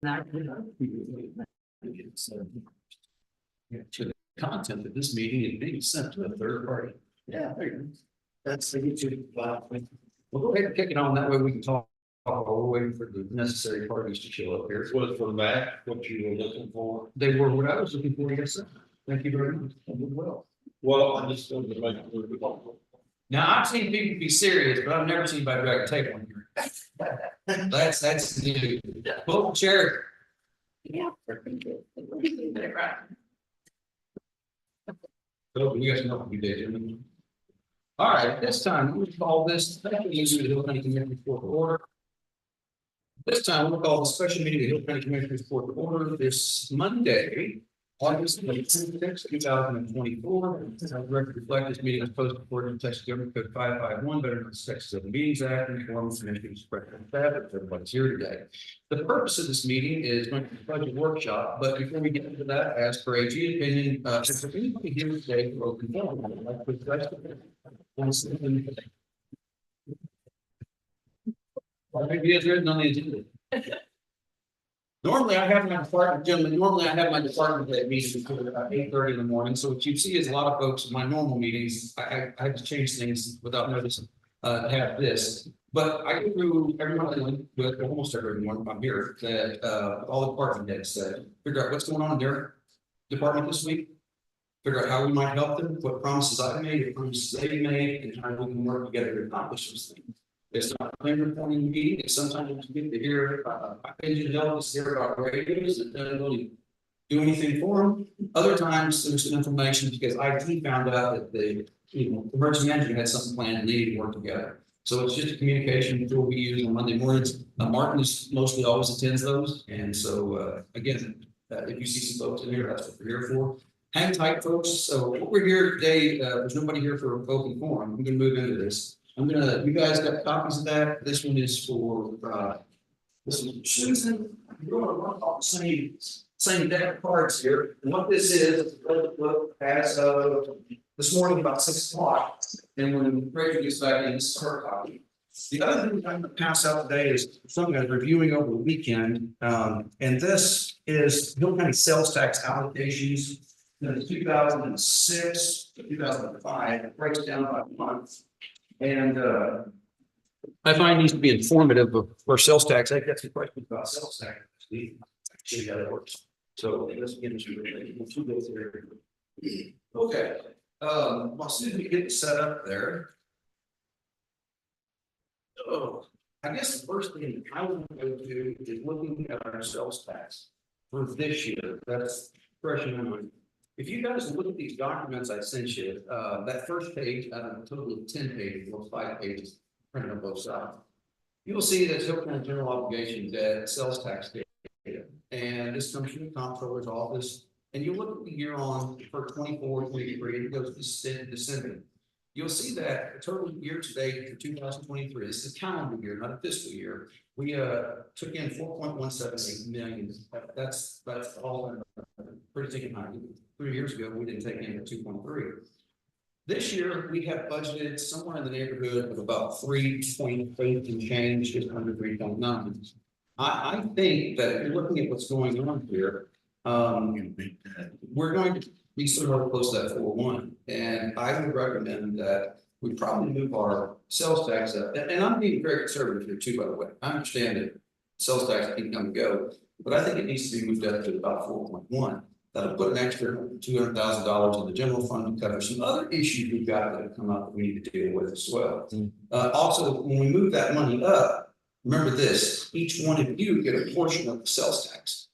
To the content of this meeting is being sent to a third party. Yeah, there you go. That's the YouTube. We'll go ahead and kick it on, that way we can talk. While we're waiting for the necessary parties to show up here. Was for that what you were looking for? They were what I was looking for, yes, sir. Thank you very much. I did well. Well, I just wanted to make it. Now, I've seen people be serious, but I've never seen anybody drag a table in here. That's new. Well, chair. Yeah. So you guys know what we did. All right, this time we call this, usually the Hill County Commission report to order. This time we'll call the special meeting of the Hill County Commission report to order this Monday, August 26, 2024. Record reflect this meeting is posted according to Texas Government Code 551, better known as Texas Open Meetings Act, and forms and issues expression that everybody's here today. The purpose of this meeting is going to be a budget workshop, but before we get into that, as per AG opinion, is there anybody here today for open forum? Like with maybe it's written on the agenda. Normally I have my department, gentlemen, normally I have my department head meeting at about 8:30 in the morning. So what you see is a lot of folks in my normal meetings, I had to change things without noticing, have this. But I go through every morning with almost every morning I'm here that all the department heads said, figure out what's going on in their department this week. Figure out how we might help them, what promises I've made, what promises they've made, and how we can work together to accomplish those things. It's not a plain reporting meeting, it's sometimes you get to hear, opinion helps hear about radios that doesn't really do anything for them. Other times there's some information because IT found out that the, emergency management had something planned and they need to work together. So it's just a communication tool we use on Monday mornings. Martin is mostly always attends those. And so, again, if you see some folks in here, that's what we're here for. Hang tight, folks. So what we're here today, there's nobody here for open forum. I'm gonna move into this. You guys got copies of that. This one is for, this is Susan. You're gonna run off the same deck cards here. And what this is, look, as of this morning about 6 o'clock. And when Rachel gets back in, this is her copy. The other thing I'm gonna pass out today is something I was reviewing over the weekend. And this is Hill County sales tax allocations. In 2006 to 2005, it breaks down by month. And I find these to be informative of where sales tax. I got some questions about sales tax. Actually, how that works. So let's get into two days here. Okay. Well, as soon as we get it set up there. Oh, I guess the first thing I want to go to is looking at our sales tax for this year. That's fresh in my mind. If you guys look at these documents I sent you, that first page out of a total of 10 pages, or 5 pages printed on both sides, you will see that Hill County general obligation debt, sales tax data, and this comes from the comptroller's office. And you look at the year on for 24, 23, it goes to December. You'll see that the total year to date for 2023, this is a calendar year, not a fiscal year. We took in 4.178 million. That's all pretty taken high. 3 years ago, we didn't take in 2.3. This year, we have budgeted somewhere in the neighborhood of about 3.8 and change, just under 3.9. I think that if you're looking at what's going on here, we're going to be somewhere close to that 4.1. And I would recommend that we probably move our sales tax up. And I'm being very conservative here too, by the way. I understand that sales tax can come and go, but I think it needs to be moved up to about 4.1. That'll put an extra $200,000 in the general fund to cover some other issues we've got that have come up that we need to deal with as well. Also, when we move that money up, remember this, each one of you get a portion of the sales tax.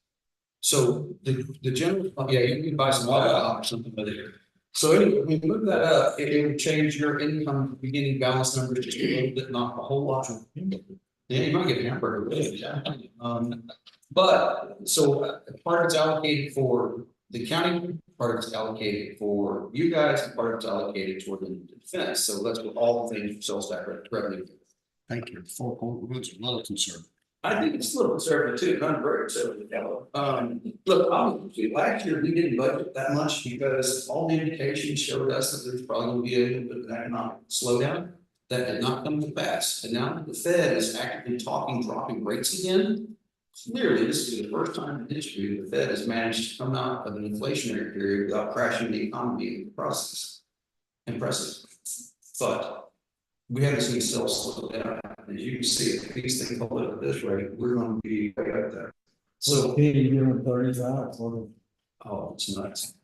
So the general, yeah, you can buy some oil or something with it. So anyway, when you move that up, it would change your income beginning balance numbers just a little bit, not a whole lot. Yeah, you might get a hamburger. But so part of it's allocated for the county, part of it's allocated for you guys, and part of it's allocated toward the defense. So that's what all the things for sales tax revenue. Thank you. 4.1 is a little conservative. I think it's a little conservative too, not very conservative. Look, obviously last year we didn't budget that much because all the indications showed us that there's probably going to be a little bit of an economic slowdown. That did not come to pass. And now that the Fed is actively talking dropping rates again, clearly, this is the first time in history the Fed has managed to come out of an inflationary period without crashing the economy in the process. Impressive. But we haven't seen sales slow down. As you can see, if these things hold at this rate, we're going to be way up there. So, Katie, you're in 35, or oh, it's nuts.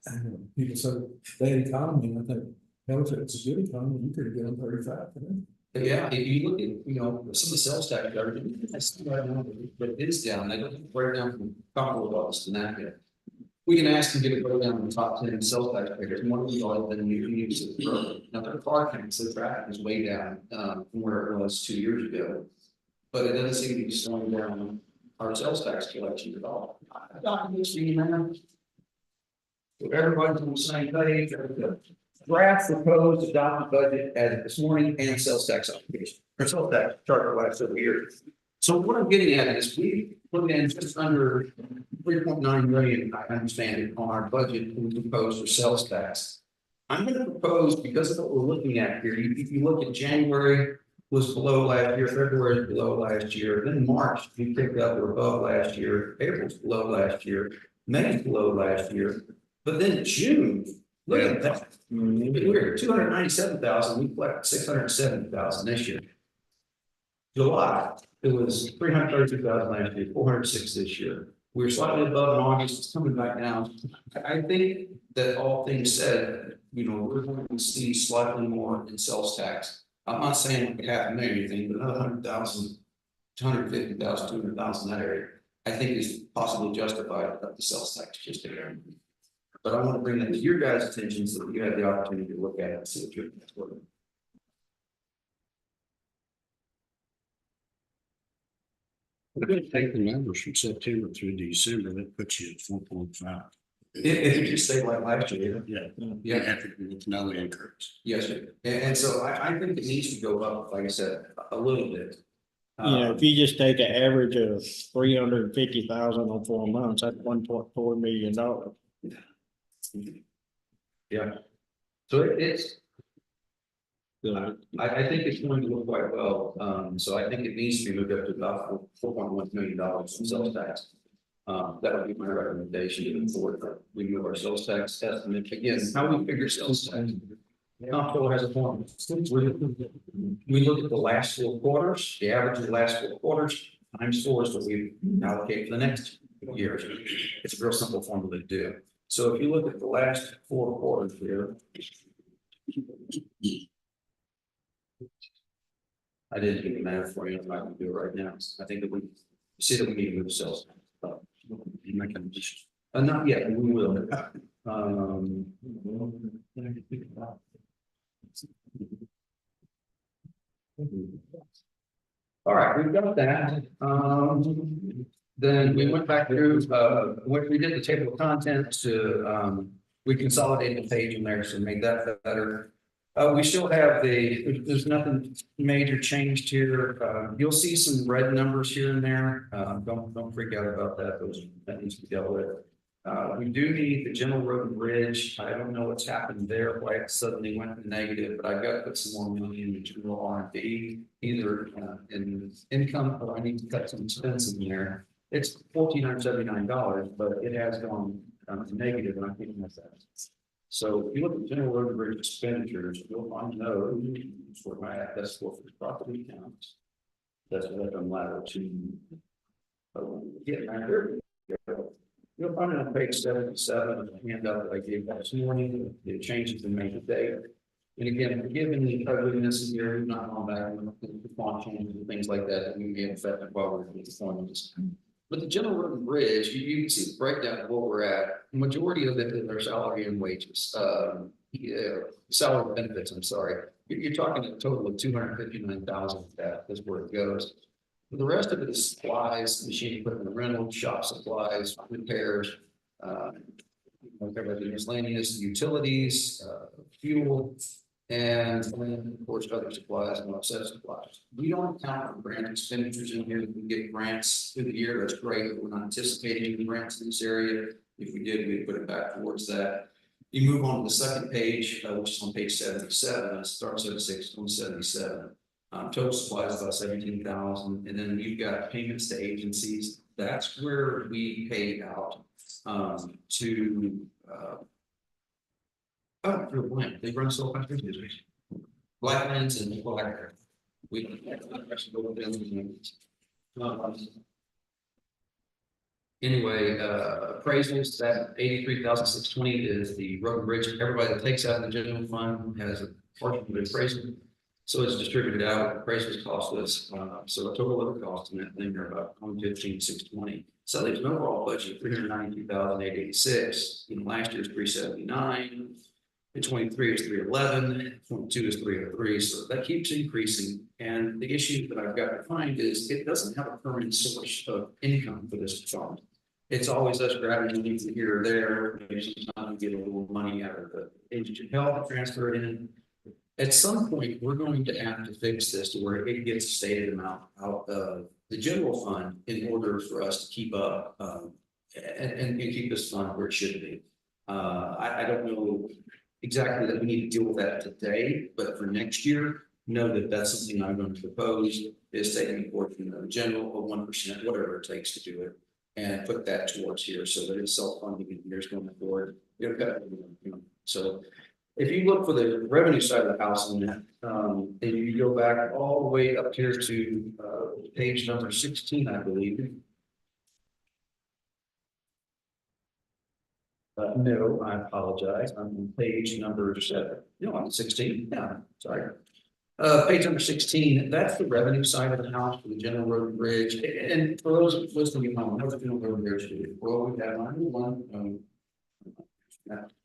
people say, bad economy, I think, hell, if it's a good economy, you could get on 35 today. But yeah, if you look at, some of the sales tax, that's right now, but it is down. They don't break down from comparable levels to that yet. We can ask them to get a breakdown in the top 10 sales tax figures, more than you can use it. Now, their car counts, the traffic is way down, from where it was 2 years ago. But it doesn't seem to be slowing down our sales tax collection at all. Everybody's on the same page. Draft proposed adopted budget as this morning and sales tax application, or sales tax chart last several years. So what I'm getting at is we put in just under 3.9 million, I understand it, on our budget we proposed for sales tax. I'm going to propose, because of what we're looking at here, if you look at January was below last year, February was below last year, then March we picked up, we're above last year, April's below last year, May's below last year, but then June, look at that. We're 297,000, we collected 670,000 this year. July, it was 332,000 last year, 406 this year. We're slightly above in August, it's coming back down. I think that all things said, we're going to see slightly more in sales tax. I'm not saying we have to anything, but another 100,000, 250,000, 200,000 that area, I think is possibly justified at the sales tax just there. But I want to bring that to your guys' attention so that you have the opportunity to look at it and see what you're doing. We're gonna take the numbers from September through December, that puts you at 4.5. If you just stay like last year. Yeah. Yeah. With no increase. Yes, sir. And so I think it needs to go up, like I said, a little bit. If you just take an average of 350,000 on 4 months, that's $1.4 million. Yeah. So it's, I think it's going to look quite well. So I think it needs to be moved up to about $4.1 million in sales tax. That would be my recommendation to the board. We move our sales tax estimate again, how we figure sales tax. Comptroller has a form. We look at the last 4 quarters, the average of the last 4 quarters times 4 is what we allocate for the next years. It's a real simple formula to do. So if you look at the last 4 quarters here. I didn't do the math for you, I'm not gonna do it right now. I think that we see that we need to move sales. Not yet, we will. All right, we've got that. Then we went back through, when we did the table of contents to, we consolidated the page in there, so made that better. We still have there's nothing major changed here. You'll see some red numbers here and there. Don't freak out about that. That needs to be dealt with. We do need the general road and bridge. I don't know what's happened there, why it suddenly went negative, but I've got to put some more money in the general R&D, either in income or I need to cut some expense in there. It's $1,479, but it has gone negative, and I think that's that. So if you look at general road and bridge expenditures, you'll find that's for the property accounts. That's what I'm allowed to get there. You'll find it on page 77 of the handout that I gave this morning. The changes been made today. And again, given the ugliness here, we've not gone back and looked at the font changes and things like that we may affect while we're with the formulas. But the general road and bridge, you can see the breakdown of what we're at. The majority of it is our salary and wages, salary and benefits. I'm sorry. You're talking a total of 259,000. That is where it goes. The rest of it is supplies, machine equipment rental, shop supplies, repairs, miscellaneous utilities, fuel, and then of course other supplies and offset supplies. We don't count on grant expenditures in here. We get grants through the year. That's great. We're not anticipating any grants in this area. If we did, we'd put it back towards that. You move on to the second page, which is on page 77. It starts at 677. Total supplies about 17,000, and then you've got payments to agencies. that's where we paid out, to, oh, you're blank, they run so much business. Blacklands and Black. We don't have to actually go with them. Anyway, appraisals, that 83,620 is the road and bridge. Everybody that takes out the general fund has a portion of the appraisal. So it's distributed out, appraisals cost us, so the total of the cost in that thing are about 115,620. So there's an overall budget of 392,886. Last year's 379. In 23 is 311, 22 is 303, so that keeps increasing. And the issue that I've got to find is it doesn't have a permanent source of income for this fund. It's always us grabbing money from here or there. Maybe sometimes we get a little money out of the indigent health, transfer it in. At some point, we're going to have to fix this to where it gets a stated amount out of the general fund in order for us to keep up and keep this fund where it should be. I don't know exactly that we need to deal with that today, but for next year, know that that's something I'm going to propose is taking a portion of the general of 1%, whatever it takes to do it, and put that towards here so that it's self-funding in years going forward. So if you look for the revenue side of the house on that, and you go back all the way up here to page number 16, I believe. No, I apologize. I'm on page number 7. No, I'm 16. Yeah, sorry. Page number 16, that's the revenue side of the house for the general road and bridge. And for those listening at home, what's the general road and bridge do? Well, we have 911.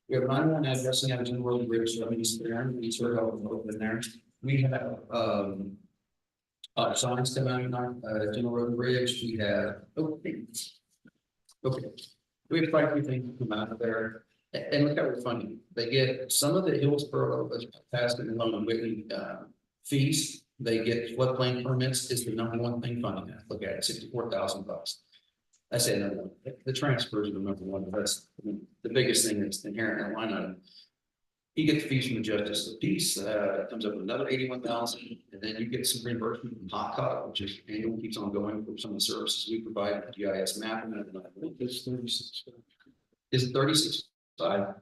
We have 911 addressing out of general road and bridge revenues there. We sort of open there. We have signs coming out general road and bridge. We have okay. We have quite a few things come out of there, and look how we're funding. They get some of the Hillsborough, Pasco, and Lone Whitney fees. They get floodplain permits is the number one thing funding that. Look at it, $64,000. I say number one. The transfers are the number one. That's the biggest thing that's inherent in that line item. You get the fees from the justice of the peace. It comes up with another 81,000, and then you get some reimbursement from Hot Cut, which is annual, keeps on going for some of the services we provide, GIS mapping. And I think it's 36. Is it 36.5?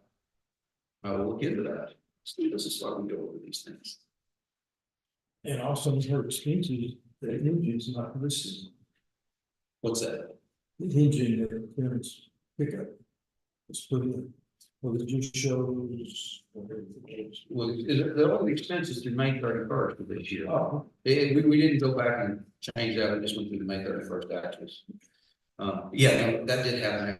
I will look into that. This is why we go over these things. And also her expenses, the engine's not listed. What's that? The engine, the clearance pickup. It's put in. Well, it just shows. Well, the only expenses through May 31st of this year. Oh, We didn't go back and change that. We just went through the May 31st actuals. Yeah, no, that did happen.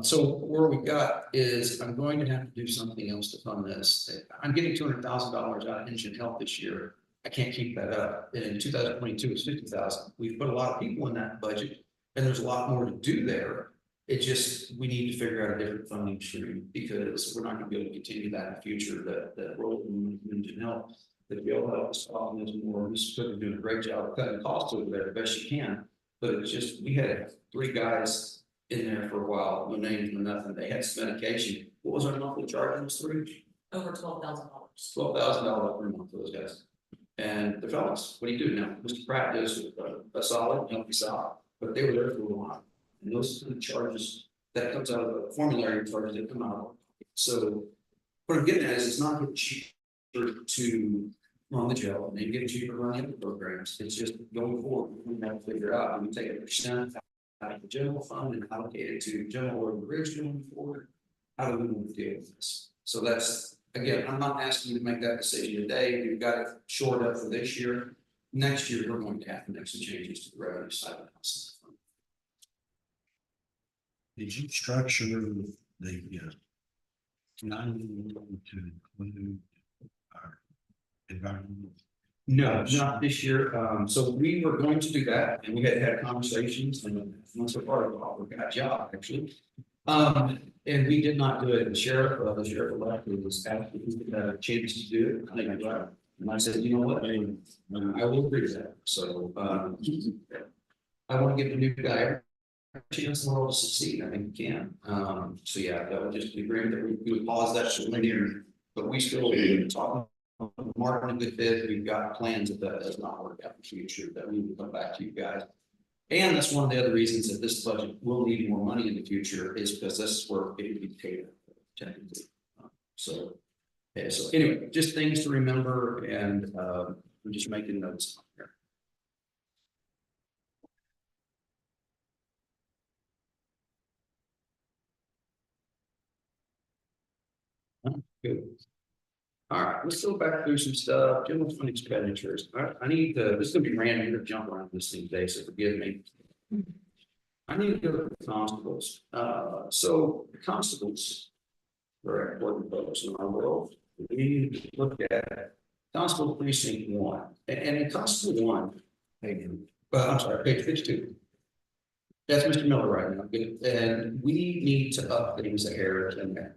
So where we got is I'm going to have to do something else to fund this. I'm getting $200,000 out of Indigent Health this year. I can't keep that up. In 2022, it's 50,000. We've put a lot of people in that budget, and there's a lot more to do there. It just, we need to figure out a different funding stream because we're not going to be able to continue that in the future. That role in Indigent Health, that will help us often is more. This is doing a great job of cutting costs over there the best you can. But it's just, we had 3 guys in there for a while, no names, no nothing. They had some medication. What was our monthly charge on those 3? Over $12,000. $12,000 per month for those guys. And the fellas, what do you do now? Mr. Pratt does a solid, healthy solid, but they were there for a while. And those are the charges that comes out of the formulary charges that come out. So what I'm getting at is it's not getting cheaper to run the jail, and they get cheaper to run the other programs. It's just going forward, we have to figure out, do we take a percent out of the general fund and allocate it to general road and bridge going forward? How do we want to deal with this? So that's, again, I'm not asking you to make that decision today. We've got it shored up for this year. Next year, we're going to have to make some changes to the revenue side of the house. Did you structure the 911 to include our environmental? No, not this year. So we were going to do that, and we had conversations, and once we're part of we got a job actually. And we did not do it. The sheriff elect was asking if we had a chance to do it. I think I got it. And I said, you know what? I will agree to that. So I want to give the new guy a chance in the world to succeed. I think we can. So yeah, that would just be great that we would pause that for 1 year, but we still talk. Mark, a good fit. We've got plans if that does not work out in the future that we will come back to you guys And that's one of the other reasons that this budget will need more money in the future is because this is where it would be paid technically. So, yeah, so anyway, just things to remember and I'm just making notes here. Good. All right, let's go back through some stuff. General fund expenditures. I need to, this is gonna be random, I'm gonna jump around this thing today, so forgive me. I need to go to the constables. So the constables. Very important folks in our world. We need to look at constable precinct 1 and in constable 1. I'm sorry, page 52. That's Mr. Miller right now, good, and we need to up things a hair in there.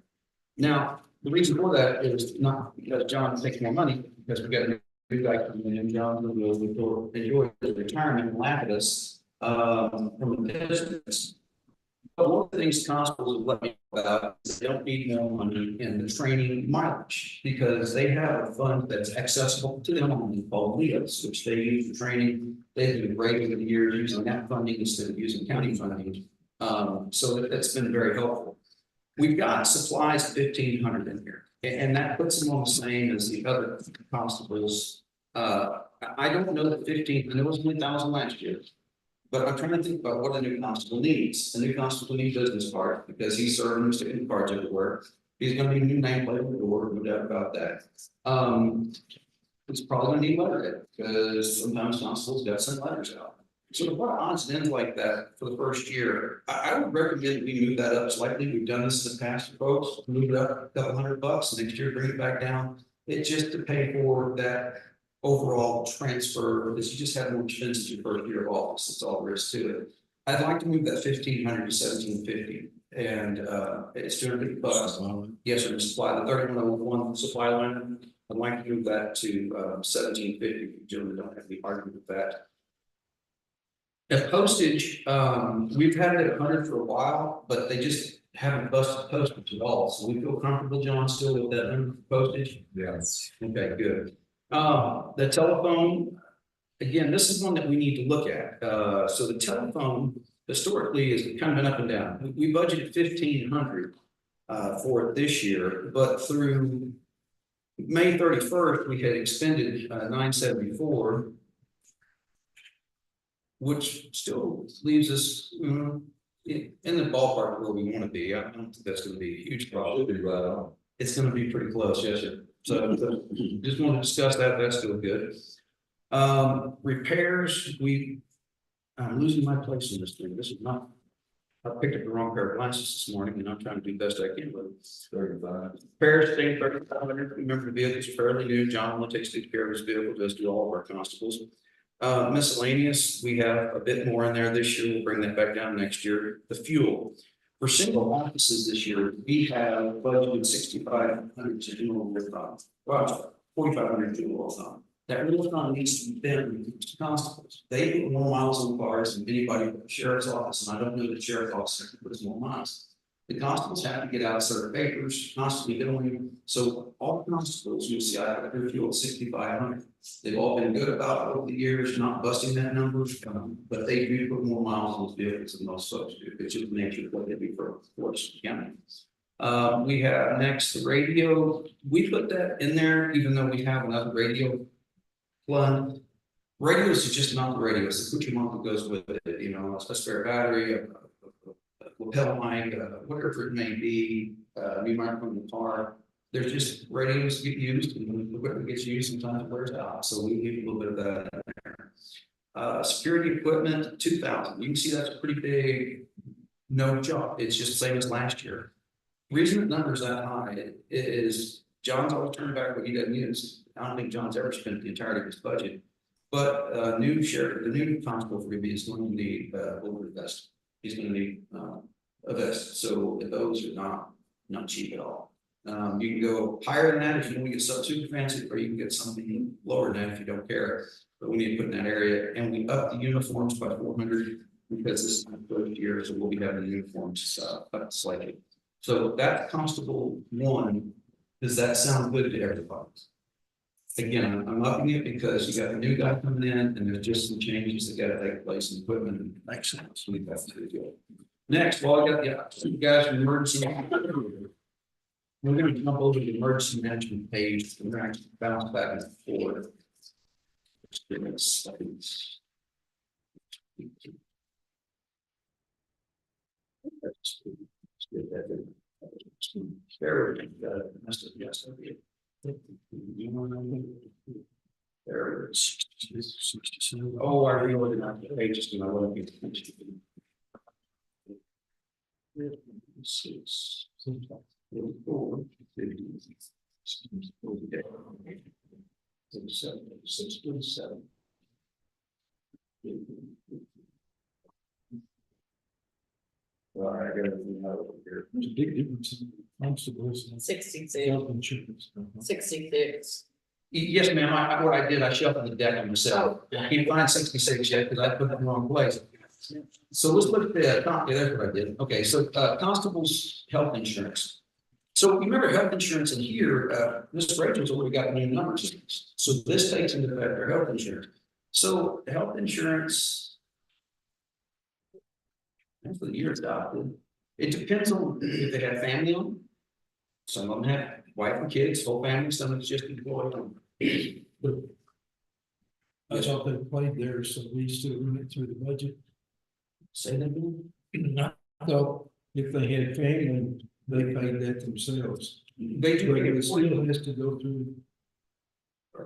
Now, the reason for that is not because John takes more money, because we got a new guy coming in, John, who will enjoy his retirement and laugh at us from the business. But one of the things constables have let me know about is they don't need more money in the training mileage because they have a fund that's accessible to them called LEOS, which they use for training. They've been great over the years using that funding instead of using county funding. So that's been very helpful. We've got supplies 1,500 in here, and that puts them on the same as the other constables. I don't know that 15, and it was 1,000 last year. But I'm trying to think about what a new constable needs. The new constable needs business card because he's serving sticking cards everywhere. He's going to need a new nameplate on the door, no doubt about that. He's probably going to need letterhead because sometimes constables got some letters out. So to put odds and ends like that for the first year, I would recommend we move that up slightly. We've done this in the past, folks. Move it up a couple $100 next year, bring it back down. It's just to pay for that overall transfer, because you just have more expenses your first year of office. That's all there is to it. I'd like to move that 1,500 to 1,750, and it's $250. Yes, sir. Supply the 3101 supply line. I'd like to move that to 1,750. Gentlemen, don't have any argument with that. At postage, we've had it at 100 for a while, but they just haven't busted postage at all. So we feel comfortable, John, still with that 100 postage. Yes. Okay, good. The telephone, again, this is one that we need to look at. So the telephone historically has kind of been up and down. We budgeted 1,500 for it this year, but through May 31st, we had expended 974, which still leaves us in the ballpark where we want to be. I don't think that's going to be a huge problem. It's going to be pretty close, yes, sir. So just want to discuss that. That's still good. Repairs, I'm losing my place in this thing. This is not, I picked up the wrong pair of glasses this morning and I'm trying to do the best I can with it. 35. Repairs, staying 3,500. Remember, the vehicle's fairly new. John will take care of his vehicle, does do all of our constables. Miscellaneous, we have a bit more in there this year. We'll bring that back down next year. The fuel. For single offices this year, we have budgeted 6,500 to do with 4,500 to do that real fund needs to be been to constables. They put more miles on cars than anybody but the sheriff's office, and I don't know the sheriff's office puts more miles. The constables have to get out certain papers, constantly doing. So all constables, you'll see, I have their fuel at 6,500. They've all been good about it over the years, not busting that number, but they do put more miles on those vehicles than most folks do. It's just the nature of what they do for Forest County. We have next the radio. We put that in there, even though we have another radio fund. Radios is just not the radios. The accoutrement that goes with it, you know, a spare battery, a lapel mic, whatever it may be, new microphone in the car. There's just radios get used, and when the equipment gets used, sometimes it wears out. So we need a little bit of that in there. Security equipment, 2,000. You can see that's a pretty big no job. It's just the same as last year. Reason the number's that high is John's always turned back what he doesn't use. I don't think John's ever spent the entirety of his budget. But new sheriff, the new constable for me is going to need over vest. He's going to need a vest. So those are not cheap at all. You can go higher than that if you want to get something super fancy, or you can get something lower than that if you don't care. But we need to put in that area, and we up the uniforms by 400 because this is the first year, so we'll be having the uniforms up slightly. So that constable 1, does that sound good to everybody? Again, I'm upping it because you got a new guy coming in and there's just some changes that gotta take place in equipment and makes sense. We got to do it. Next, well, I got the you guys from emergency. We're gonna jump over to the emergency management page and we're gonna bounce back and forth. Just give me a second. There, must have guessed. There it is. 67. Oh, I reloaded my pages and I want to be. Six, 4, 50, 7. Well, I got everything out over here. There's a big difference in constables and 66, health insurance. 66. Yes, ma'am, what I did, I shuffled the deck on myself. I can't find 66 yet because I put it in the wrong place. So let's look at the, yeah, that's what I did. Okay, so constables' health insurance. So you remember health insurance in here, Ms. Rachel's already got new numbers. So this takes into effect their health insurance. So health insurance. That's the year adopted. It depends on if they have family on. Some of them have wife and kids, whole family, some of it's just employed on. I thought they played there, so we still run it through the budget. Say that again? I thought if they had family, they paid that themselves. They do. But it still has to go through.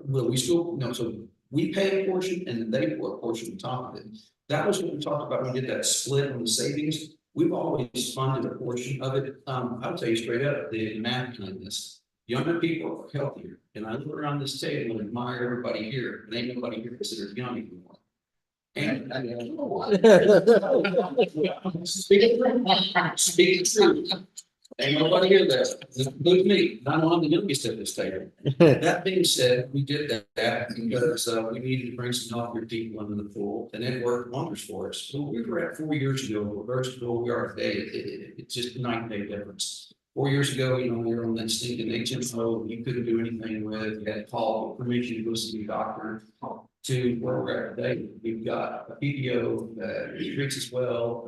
Well, we still, no, so we pay a portion and they put a portion on top of it. That was what we talked about when we did that split on the savings. We've always funded a portion of it. I'll tell you straight up, the math behind this. Younger people are healthier. And I look around this table and admire everybody here, and ain't nobody here considered young anymore. And speaking truth. Ain't nobody here that, include me, I'm one of the youngest at this table. That being said, we did that because we needed to bring some healthier people into the pool, and it worked wonders for us. So we were at 4 years ago, versus where we are today, it's just a night and day difference. 4 years ago, you know, we were on that stinking HMO, you couldn't do anything with, you had to call for permission to go see a doctor. To where we're at today, we've got a PPO that treats us well.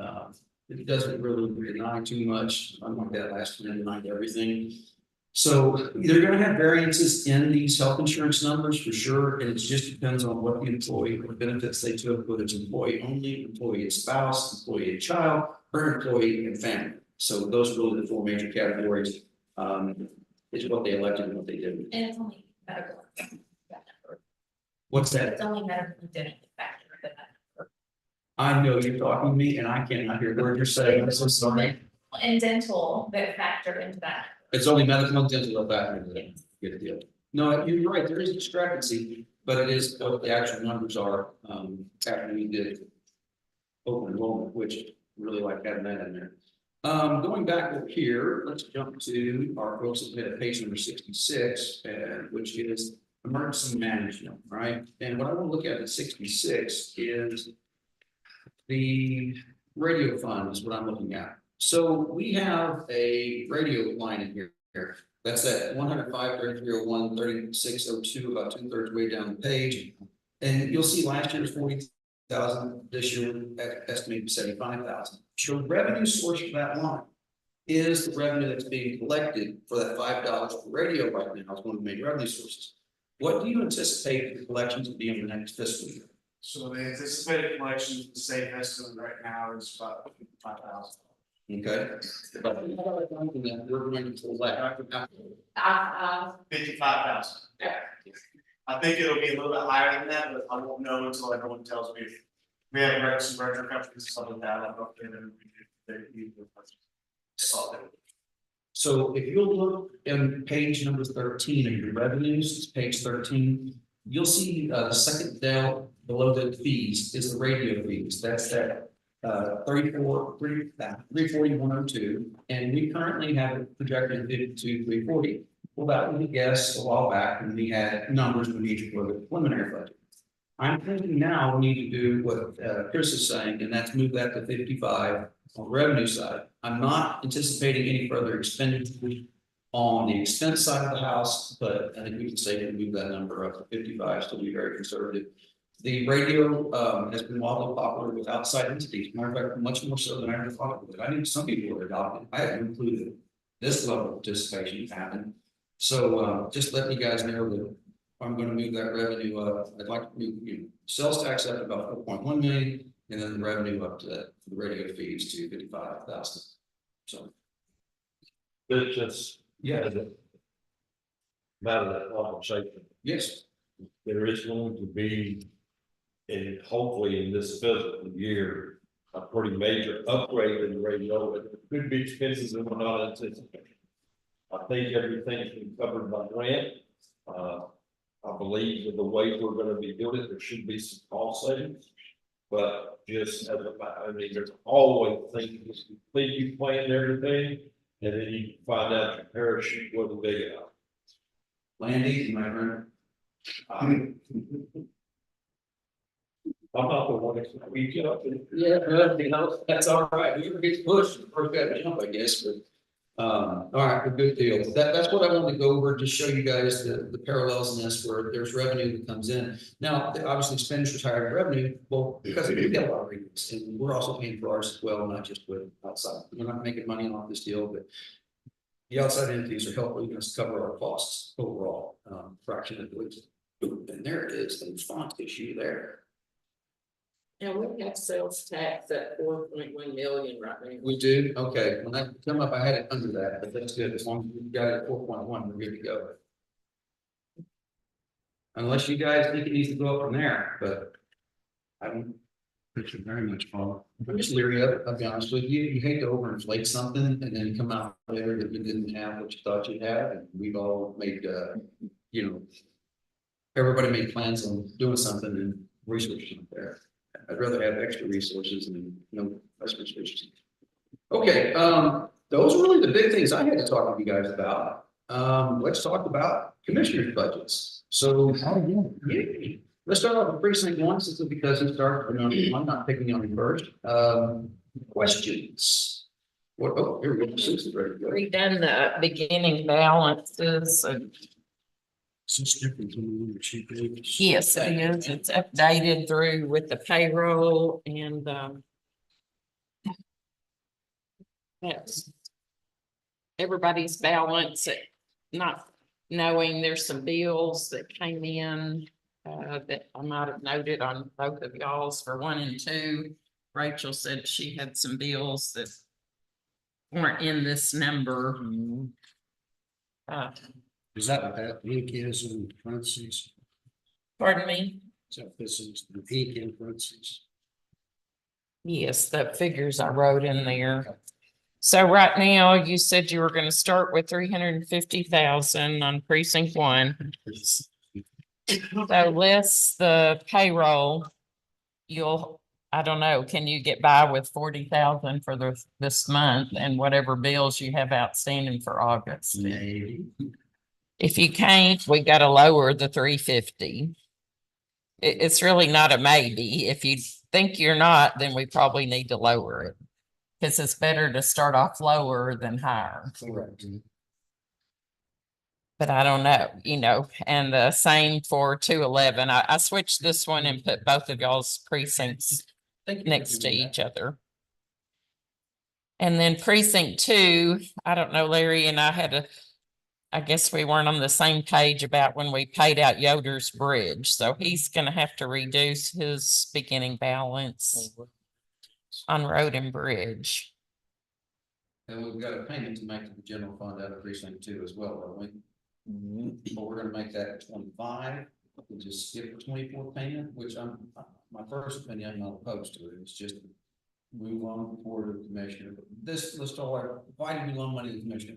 It doesn't really deny too much, unlike that last one, denied everything. So they're gonna have variances in these health insurance numbers for sure, and it just depends on what the employee, what benefits they took, whether it's employee only, employee and spouse, employee and child, or employee and family. So those are really the 4 major categories, is what they elected and what they did. And it's only medical. What's that? It's only medical didn't factor in that. I know you're talking to me and I cannot hear what you're saying, I'm so sorry. And dental that factor into that. It's only medical and dental that get a deal. No, you're right, there is a discrepancy, but it is what the actual numbers are, after we did open enrollment, which really like having that in there. Going back over here, let's jump to our folks that made page number 66, which is emergency management, right? And what I want to look at 66 is the radio fund is what I'm looking at. So we have a radio line in here. That's at 105-3301, 3602, about 2/3 way down the page. And you'll see last year's 40,000, this year estimated 75,000. So revenue source for that line is the revenue that's being collected for that $5 per radio right now. It's one of the main revenue sources. What do you anticipate the collections will be in the next fiscal year? So the anticipated collections, the safe estimate right now is about 55,000. Okay. But we're going to pull that. 55,000. Yeah. I think it'll be a little bit higher than that, but I won't know until everyone tells me. We have some retro companies and stuff like that. I'm not going to. So if you look in page number 13 of your revenues, it's page 13, you'll see the second down below the fees is the radio fees. That's that 340,102, and we currently have it projected at 52,340. Well, that was a guess a while back, and we had numbers we needed for the preliminary budget. I'm thinking now we need to do what Chris is saying, and that's move that to 55 on the revenue side. I'm not anticipating any further expenditures on the expense side of the house, but I think we can safely move that number up to 55, still be very conservative. The radio has been wildly popular with outside entities, matter of fact, much more so than I ever thought it would. I knew some people were adopted. I hadn't included this level of participation happen. So just letting you guys know that I'm gonna move that revenue up. I'd like to move, sales tax up to about 4.1 million, and then the revenue up to for the radio fees to 55,000. So, It's just, yeah, matter of conversation, yes, there is going to be, and hopefully in this fiscal year, a pretty major upgrade in the radio, it could be expenses that we're not anticipating. I think everything's been covered by grant. I believe with the way we're gonna be doing it, there should be some cost savings. But just as a, I mean, there's always things, you plan everything, and then you find out your parachute wasn't big enough. land easy, my friend. I'm not the one that's, we get up and. Yeah, that's all right. We ever get pushed, first got to jump, I guess, but. All right, a good deal. That's what I wanted to go over to show you guys the parallels in this where there's revenue that comes in. Now, obviously expenditures higher than revenue, well, because we get a lot of reasons, and we're also paying for ours as well, not just with outside. We're not making money off this deal, but. The outside entities are helping us cover our costs overall, fraction of the. And there it is, the font issue there. And we have sales tax at 4.1 million right now. We do, okay, when that come up, I had it under that, but that's good, as long as we got it at 4.1, we're good to go. Unless you guys think it needs to go up from there, but. I don't. Thank you very much, Paul. I'm just leery of it, I'll be honest with you, you hate to overinflate something and then come out later that you didn't have what you thought you'd have, and we've all made, everybody made plans on doing something and resources aren't there. I'd rather have extra resources and less resources. Okay, those are really the big things I had to talk to you guys about. Let's talk about commissioners' budgets. So, yeah, let's start off with precinct 1, since it's because it started, I'm not picking on you first. Questions? What, oh, here we go. Susan's ready to go. Redone the beginning balances and So it's different than the one that she gave us. yes, it is. It's updated through with the payroll and that's everybody's balance, not knowing there's some bills that came in that I might have noted on both of y'all's for 1 and 2. Rachel said she had some bills that weren't in this number. Is that what that ink is in parentheses? Pardon me? So this is the ink in parentheses. Yes, the figures I wrote in there. So right now, you said you were gonna start with 350,000 on precinct 1. So less the payroll, I don't know, can you get by with 40,000 for this month and whatever bills you have outstanding for August? Maybe. If you can't, we gotta lower the 350. It's really not a maybe. If you think you're not, then we probably need to lower it. Cause it's better to start off lower than higher. Correct. But I don't know, and the same for 211. I switched this one and put both of y'all's precincts Thank you for next to doing that. each other. And then precinct 2, I don't know, Larry and I guess we weren't on the same page about when we paid out Yoder's Bridge. So he's gonna have to reduce his beginning balance on road and bridge. And we've got a payment to make to the general fund out of precinct 2 as well, don't we? But we're gonna make that 25, we'll just skip the 24 payment, which my first opinion, I'm not opposed to it, it's just. Move on forward to the commissioner, but this, let's talk about, why did we loan money to the commissioner?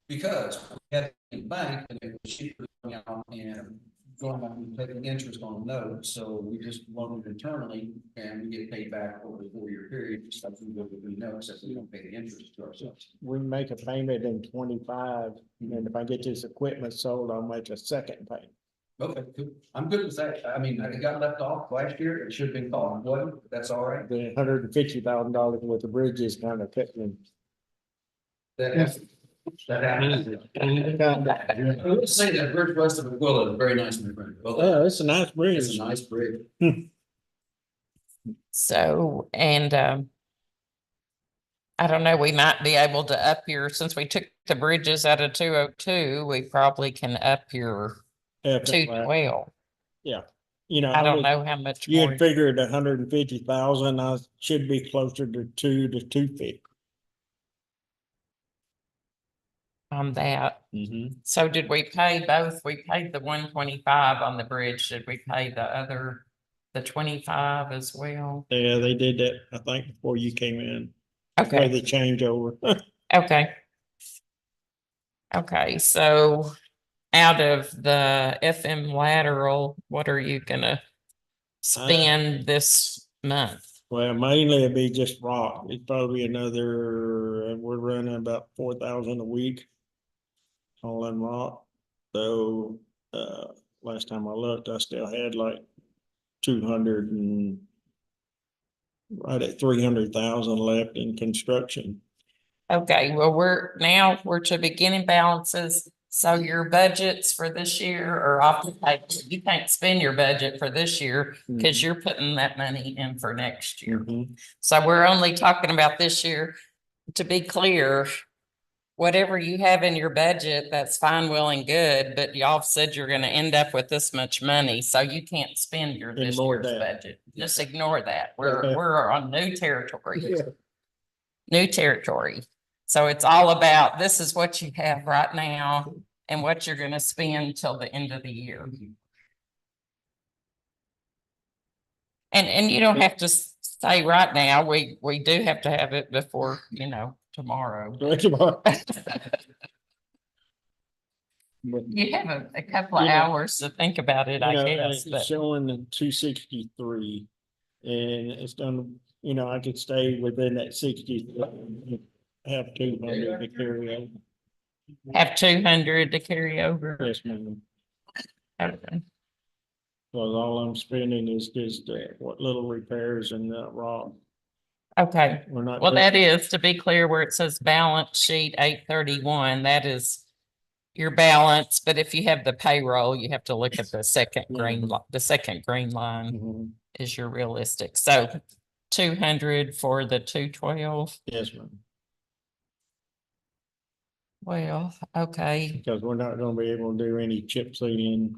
Because we had a bank and it was cheaper going out and going back and taking interest on a note, so we just loaned it internally and we get paid back over the 4-year period, just like we know, except we don't pay the interest to ourselves. We make a payment in 25, and if I get this equipment sold, I'll make a second payment. Okay, good. I'm good with that. I mean, it got left off last year. It should have been called, wasn't, but that's all right. The $150,000 worth of bridges kind of cutting. That has, That happens. I would say that bridge west of Aquila is very nice, my friend. Well, Yeah, it's a nice bridge. it's a nice bridge. So, and, I don't know, we might be able to up your, since we took the bridges out of 202, we probably can up your Yeah, 212. You know, I don't know how much You more. had figured 150,000, I should be closer to 250. On that. Mm-hmm. So did we pay both? We paid the 125 on the bridge. Did we pay the other, the 25 as well? Yeah, they did that, I think, before you came in. Before Okay, the changeover. okay. Okay, so out of the FM lateral, what are you gonna spend this month? Well, mainly it'd be just rock. It's probably another, we're running about 4,000 a week. All in rock. So, last time I looked, I still had like 200 and right at 300,000 left in construction. Okay, well, we're to beginning balances. So your budgets for this year are off the table. You can't spend your budget for this year because you're putting that money in for next year. Mhm. So we're only talking about this year. To be clear, whatever you have in your budget, that's fine, well and good, but y'all said you're gonna end up with this much money, so you can't spend your this Ignore year's that. budget. Just ignore that. Okay. We're on new territory. Yeah. New territory. So it's all about, this is what you have right now and what you're gonna spend till the end of the year. And you don't have to say right now, we do have to have it before, tomorrow. But, You have a couple of You know, hours to think about it, I guess, it's but showing the 263. And it's done, I could stay within that 60, have 200 to carry over. have 200 to carry over. Yes, ma'am. Okay. Well, all I'm spending is just what little repairs and rock. Okay, We're not. well, that is, to be clear, where it says balance sheet 831, that is your balance, but if you have the payroll, you have to look at the second green, the second green line Mhm. is your realistic. So 200 for the 212. Yes, ma'am. Well, okay, Because we're not gonna be able to do any chip sealing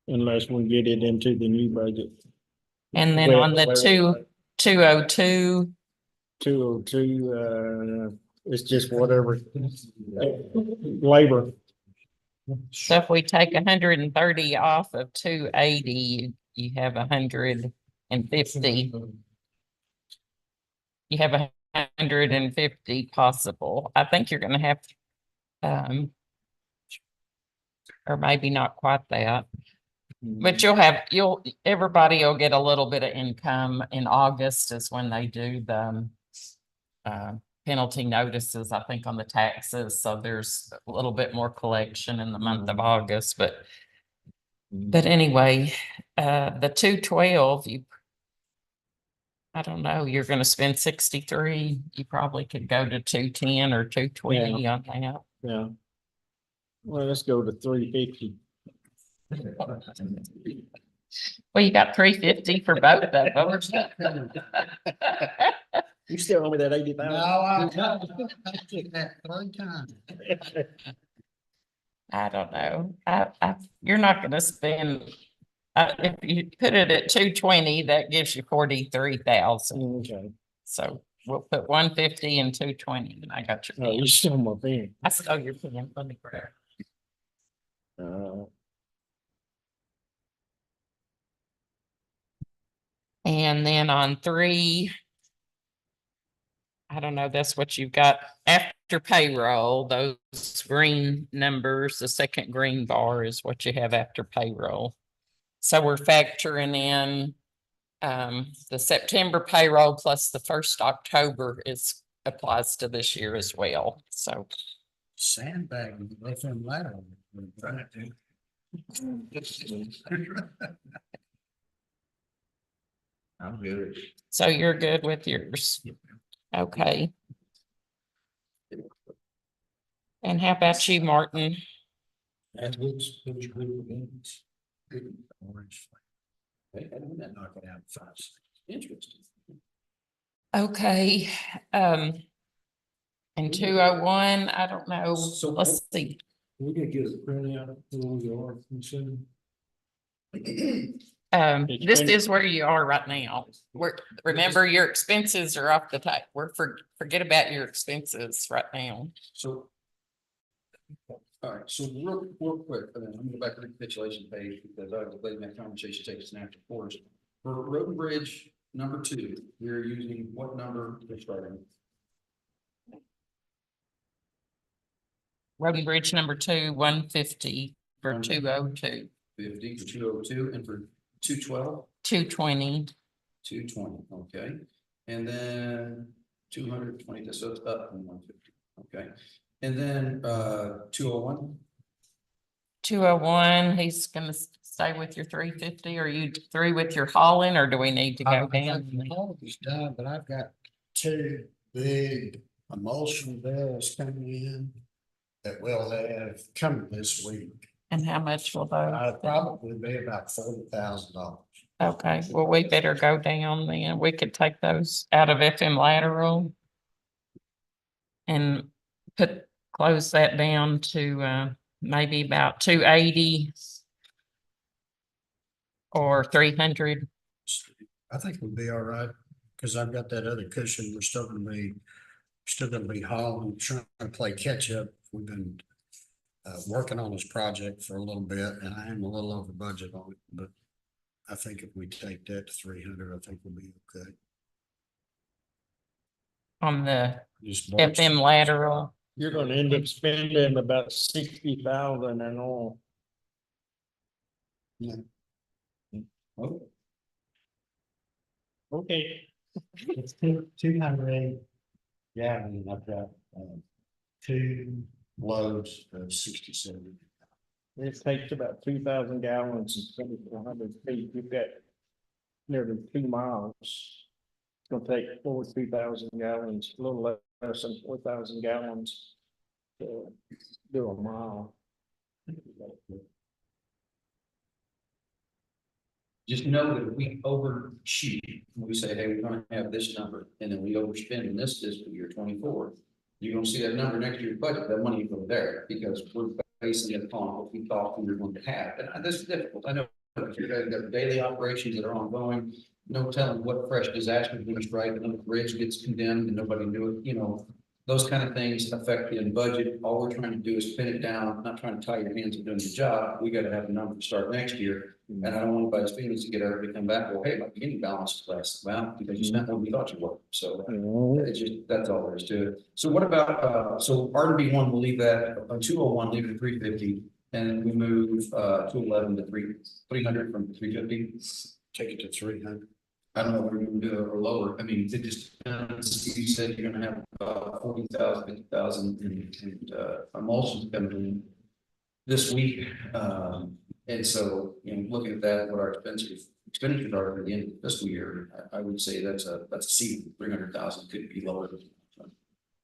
unless we get it into the new budget. and then on the 202, 202, it's just whatever. Labor. so if we take 130 off of 280, you have 150. You have 150 possible. I think you're gonna have, or maybe not quite that. But everybody will get a little bit of income in August is when they do the penalty notices, I think, on the taxes. So there's a little bit more collection in the month of August, but anyway, the 212, I don't know, you're gonna spend 63. You probably could go to 210 or 220 on that. Yeah. Well, let's go to 350. Well, you got 350 for both of them. You still owe me that 80,000? Take that 3 times. I don't know. You're not gonna spend, if you put it at 220, that gives you 43,000. Okay. So we'll put 150 and 220, and I got your Oh, you pen. still my pen. I stole your pen. Let me grab. And then on 3, I don't know, that's what you've got after payroll, those green numbers, the second green bar is what you have after payroll. So we're factoring in the September payroll plus the 1st October applies to this year as well. So Sandbagging, left them lateral. We're trying to. I'm good. you're good with yours. Okay. And how about you, Martin? That looks good against. Good orange. They had that knock it out in 5 seconds. Interesting. Okay, and 201, I don't know, So- let's see. We could get a printout of who we are, and send This is where you are right now. Remember, your expenses are off the top. Forget about your expenses right now. So. All right, so real quick, I'm gonna go back to the capitulation page because I was letting that conversation take us an after course. For road and bridge number 2, we're using what number to start in? Road and Bridge number 2, 150 for 202, 50 for 202 and for 212? 220. 220, okay, and then 220, so it's up from 150, okay, and then 201. 201, he's gonna stay with your 350. Are you through with your hauling or do we need to go down? All of it's done, but I've got 2 big emulsion bills coming in that will have coming this week. And how much will those? I'd probably be about $40,000. Okay, well, we better go down then. We could take those out of FM lateral. And close that down to maybe about 280. Or 300. I think we'll be all right, because I've got that other cushion. We're still gonna be hauling, trying to play catch up. We've been working on this project for a little bit, and I am a little over budget on it, but I think if we take that to 300, I think we'll be okay. On the Just FM lateral. You're gonna end up spending about 60,000 in all. Oh, Okay. It's 208. Yeah, I mean, I've got 2 loads of 67. It takes about 2,000 gallons and 2,400 feet. You've got nearly 2 miles. It's gonna take 42,000 gallons, a little less than 4,000 gallons to do a mile. just know that if we overshoot, we say, hey, we're gonna have this number, and then we overspend in this fiscal year 24. You're gonna see that number next year's budget, that money go there, because we're basing it upon what we thought we were going to have, and this is difficult, I know. You've got daily operations that are ongoing, no telling what fresh disaster is going to strike, another bridge gets condemned and nobody knew it, you know. Those kind of things affect the budget. All we're trying to do is spin it down, not trying to tie your hands to doing the job. We gotta have a number to start next year. And I don't want anybody's feelings to get everybody to come back, well, hey, my beginning balance is less, well, because you spent what we thought you were, so. It's just, that's all there is to it. So what about, so RB one, we'll leave that, 201, leave it at 350. And then we move, 211 to 300 from 350. Take it to 300. I don't know if we're gonna do it or lower. I mean, it just depends. You said you're gonna have 40,000, 50,000 and emulsions coming in this week. And so, you know, looking at that, what our expenditures are at the end of the fiscal year, I would say that's a seed. 300,000 could be lower.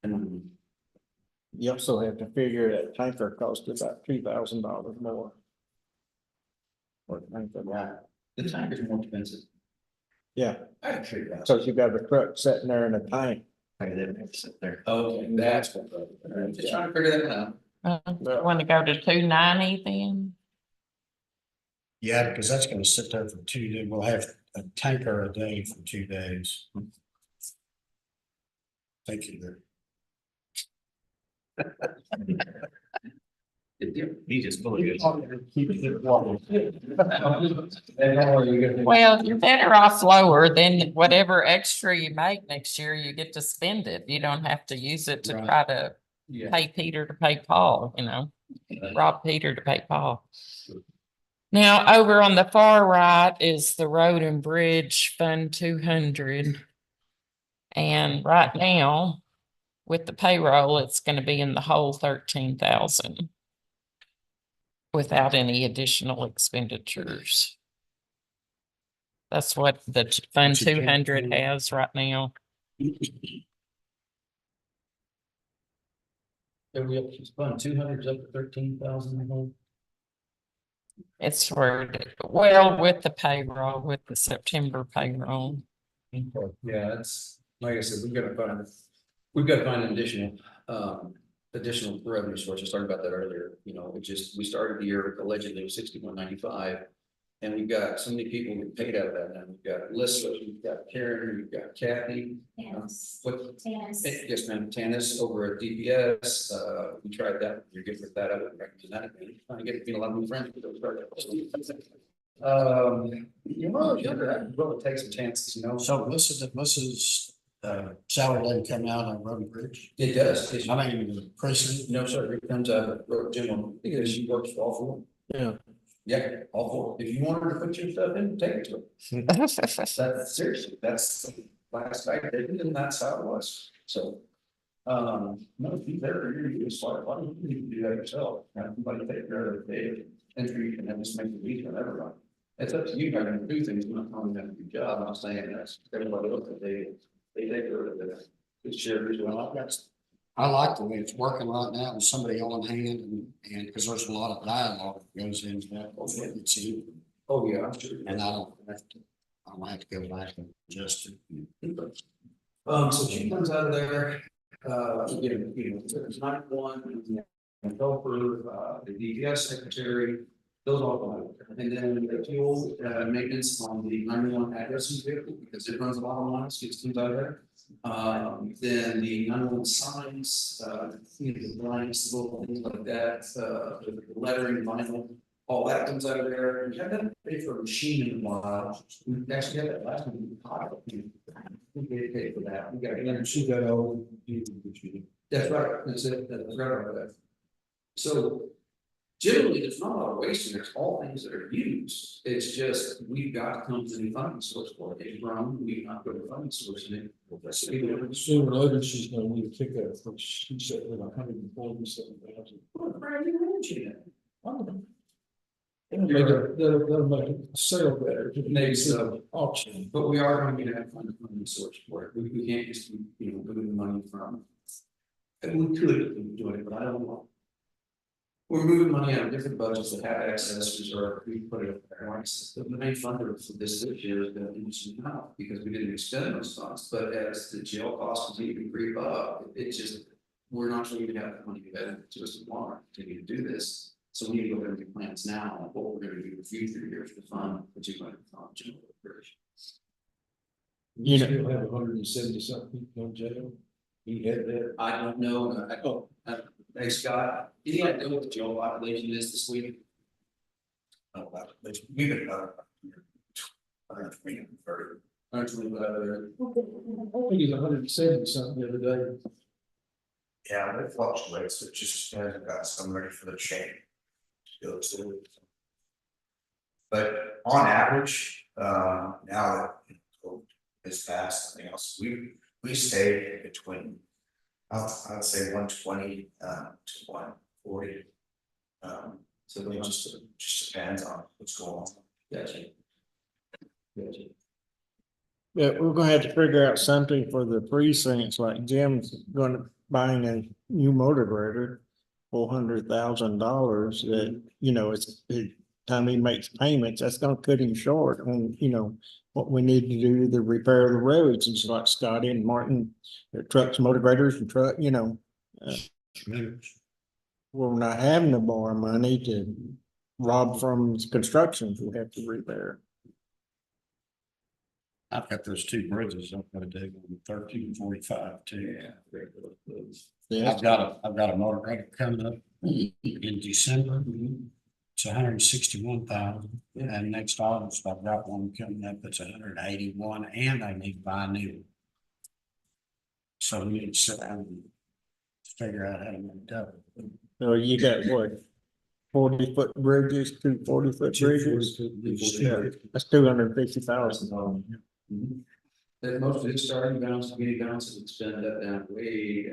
And You also have to figure that tanker cost about $2,000 more. Or tanker, yeah, the tanker's more expensive. yeah, I figured out. because you got the truck sitting there in a tank. I didn't have to sit there. Okay, that's what. Just trying to figure that one out. Want to go to 290 then? Yeah, because that's gonna sit there for 2 days. We'll have a tanker a day for 2 days. Thank you there. He just fully good. Well, you're better off lower than whatever extra you make next year, you get to spend it. You don't have to use it to Right. try to Yeah. pay Peter to pay Paul, you know, rob Peter to pay Paul. Now, over on the far right is the Road and Bridge Fund 200. And right now, with the payroll, it's gonna be in the whole 13,000. Without any additional expenditures. That's what the Fund But you can't 200 do- has right now. Are we up to fund 200 up to 13,000? It's where, well, with the payroll, with the September payroll. Yeah, that's, like I said, we've got to find an additional revenue source. I started about that earlier, you know, we started the year allegedly with 6195. And we've got so many people who paid out of that now. We've got Alyssa, we've got Karen, we've got Kathy. Yes. What, Yes. yes, ma'am, Tanis over at DPS, we tried that, you're good with that, I would recommend that, again. Trying to get a lot of new friends with those projects. You know, well, take some chances, you know. So Melissa's salary doesn't come out on Road and Bridge. It does, I mean, the precinct. no, sir, it comes out of road general, because she works for all four. Yeah. Yeah, all four, if you want her to put your stuff in, take it to her. That's seriously, that's last I did, and that's how it was, so. No, if you've ever interviewed a spot, why don't you do that yourself, have somebody take care of the data entry and then just make the week on everyone. It's up to you, how to do things, I'm not telling you how to do your job, I'm not saying that's everybody else that they take care of it, it's shared as well. I like the way it's working right now with somebody on hand and because there's a lot of dialogue that goes into that. It's easy. Oh, yeah, I'm sure. And I don't have to go back and adjust it. So she comes out of there, there's 91, and helper, the DPS secretary, those all go out. And then the fuel, maintenance on the 91 addressing vehicle, because it runs a lot of miles, gets things out of there. Then the 91 signs, the blinds, little things like that, the lettering, vinyl, all that comes out of there. We have that pay for a machine in a while. We actually had that last one. We get paid for that. We got, And she got all. that's right, that's it, that's right about that. So generally, there's not a lot of waste in there, it's all things that are used, it's just, we've got to come to the funding source for it, it's grown, we've not got a funding source in it. Sooner or later, she's gonna need a pickup, which she said, 147,000. Well, brand new engine. That'll make a sale better. Maybe so. Auction. But we are going to have funding source for it, we can't just, moving money from. And we could do it, but I don't want. We're moving money out of different budgets that have excesses, or we put it there, like, the main funder for this year is going to be now, because we didn't expend those funds, but as the jail costs continue to creep up, it's just. We're not sure we have the money available to us to want to continue to do this. So we need to go over the plans now, on what we're gonna do for future years to fund, particularly fund general operations. You still have 170 something people in jail. He had that. I don't know, hey Scott, any idea what the jail population is this week? Oh, we've been about 130. 125. I think he's 170 something the other day. Yeah, it fluctuates, it just hasn't got somebody for the chain. To go to. But on average, now that is fast, something else, we stay between. I'd say 120 to 140. So it just depends on what's going on. Gotcha. Yeah, we're gonna have to figure out something for the precincts, like Jim's gonna buying a new motor grader. $400,000 that, it's time he makes payments, that's gonna cut him short on, what we need to do to repair the roads, and like Scotty and Martin, their trucks, motor graders and truck, we're not having to borrow money to rob from constructions we have to repair. I've got those two bridges I've got to do on 1345 too. Yeah, I've got a motor grader coming up in December. It's 161,000, and next August I've got one coming up that's 181, and I need to buy a new one. So we need to sit down and figure out how to make that. so you got what? 40-foot bridges, 2 40-foot bridges? Yeah, that's 250,000. That most of it's starting balance, beginning balance, it's been that down way.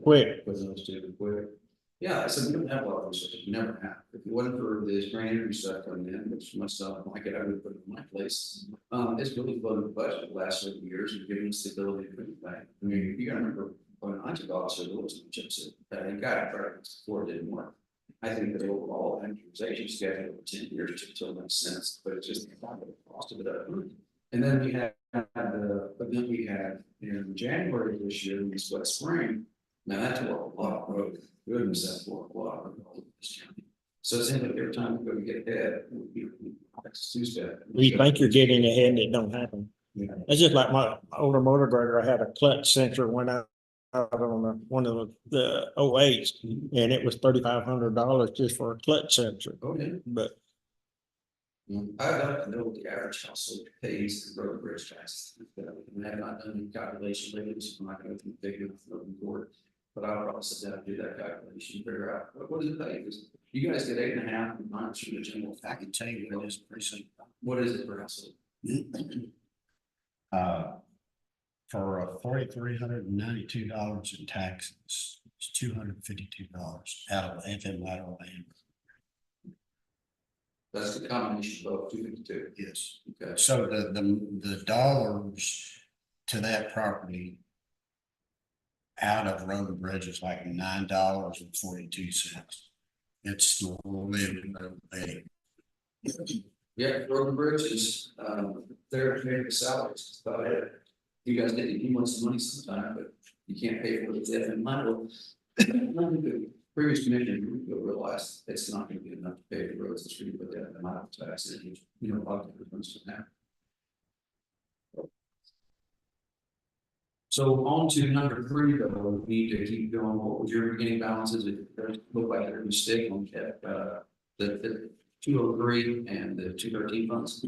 Quick. With those two, quick. Yeah, so we don't have a lot of resources, we never have. If it wasn't for this grant energy stuff coming in, which myself, like it, I would put it in my place. It's really flooded the budget the last several years and giving us the ability to put it back. I mean, you gotta remember, when I took officer, there was some chips that he got preference before it didn't work. I think the overall amortization schedule over 10 years just still makes sense, but it's just the cost of it up. And then we had we had in January of this year, in this wet spring, now that tore a lot of road, goodness, that tore a lot of road. So it seems like every time we go to get ahead, we You think you're getting ahead and it don't happen. Yeah. It's just like my older motor grader, I had a clutch sensor went out on one of the 08s, and it was $3,500 just for a clutch sensor, Oh, yeah. but I'd like to know what the average household pays the road and bridge taxes. I have not done any calculation lately, so I'm not gonna be big enough for the board. But I'll probably sit down and do that calculation, figure out, what does it pay? Because you guys get 8.5, and I'm sure the general, I can tell you what is precinct. what is it per household? For $4,392 in taxes, it's $252 out of FM lateral and. That's the combination of both 252. Yes. Okay. So the dollars to that property out of road and bridge is like $9.42. It's living big. Yeah, road and bridges, they're paying the salaries, that's about it. You guys did, you want some money sometime, but you can't pay for it, if and lateral. The previous commission realized it's not gonna be enough to pay the roads, it's really put that amount of tax in, you know, a lot of difference in that. So on to number 3, though, we need to keep going, what was your beginning balances, it does look like there's a mistake on that, the 203 and the 213 funds.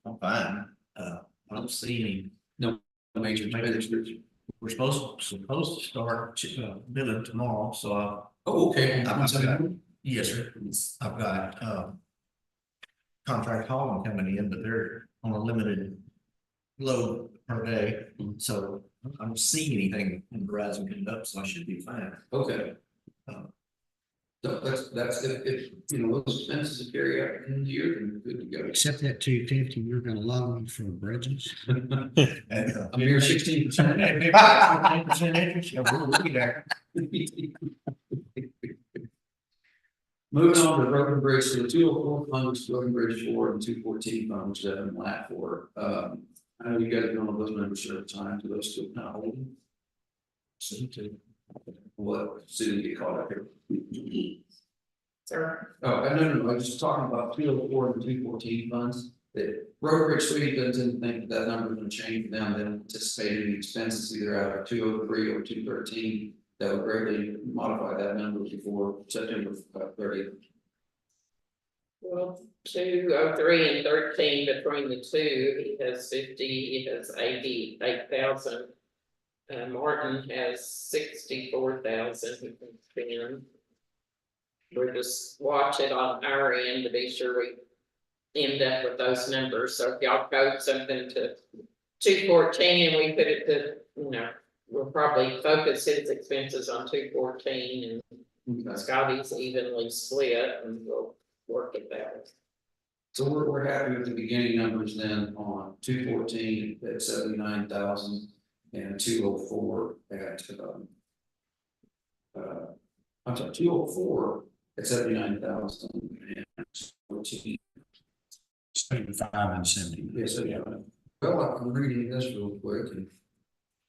I'm fine, I don't see any. No major expenditures. We're supposed to start billing tomorrow, so Oh, okay. yes, sir. I've got contract hauling coming in, but they're on a limited load per day, so I don't see anything in the horizon coming up, so I should be fine. Okay. So that's if you know those expenses carry out in the year, then we're good to go. Except that 250, you're gonna loan me for bridges. And I'm here 16%. maybe 15% interest, yeah, we'll be there. Moving on to road and bridge, so the 204 fund, which is road and bridge 4, and 214 fund, which is in lat 4. I know you guys have known those numbers at the time, do those still not holding? What city get caught up here? Sir, Oh, no, I was just talking about 204 and 214 funds. That road bridge 3 doesn't think that number is gonna change for them, they don't anticipate any expenses either out of 203 or 213. That would greatly modify that number before September 30th. well, 203 and 13 between the two, he has 50, he has 88,000. Martin has 64,000 he can spend. We're just watch it on our end to be sure we end up with those numbers, so if y'all code something to 214 and we put it to, you know, we'll probably focus his expenses on 214 and Scotty's evenly split and we'll work it that way. So we're happy with the beginning numbers then on 214 at 79,000 and 204 at I'm sorry, 204 at 79,000 and 14. 75 and 70. Yes, yeah. Well, I'm reading this real quick and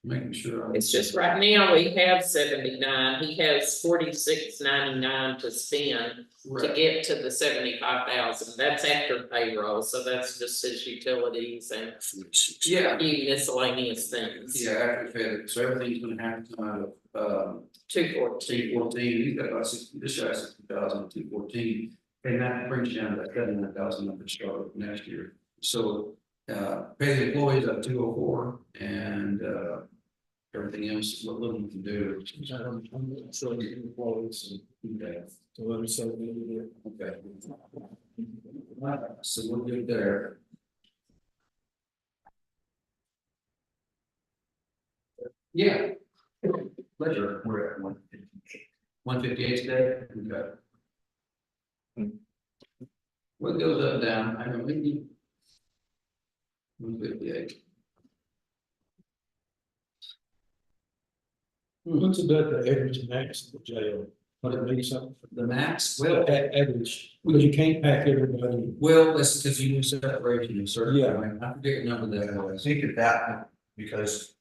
making sure. It's just right now we have 79, he has 46.99 to spend to get to the 75,000, that's after payroll, so that's just his utilities and Yeah, few miscellaneous things. yeah, after Fed, so everything's gonna have to come out of 214. 214, he's got about 60, this guy's 60,000, 214. And that brings you down to that 79,000 number start next year. So pay the employees up 204 and everything else, what little you can do. I'm showing you employees and Okay. so let me say, Okay. So we're good there. Yeah. Pleasure, we're at 158. 158 today, okay. What goes up and down, I know maybe. 158. What's about the average max in the jail? But it means something. The max, well, Average, because you can't pack everybody. well, that's because you do separation in certain. Yeah. I forget the number that I was. think of that, because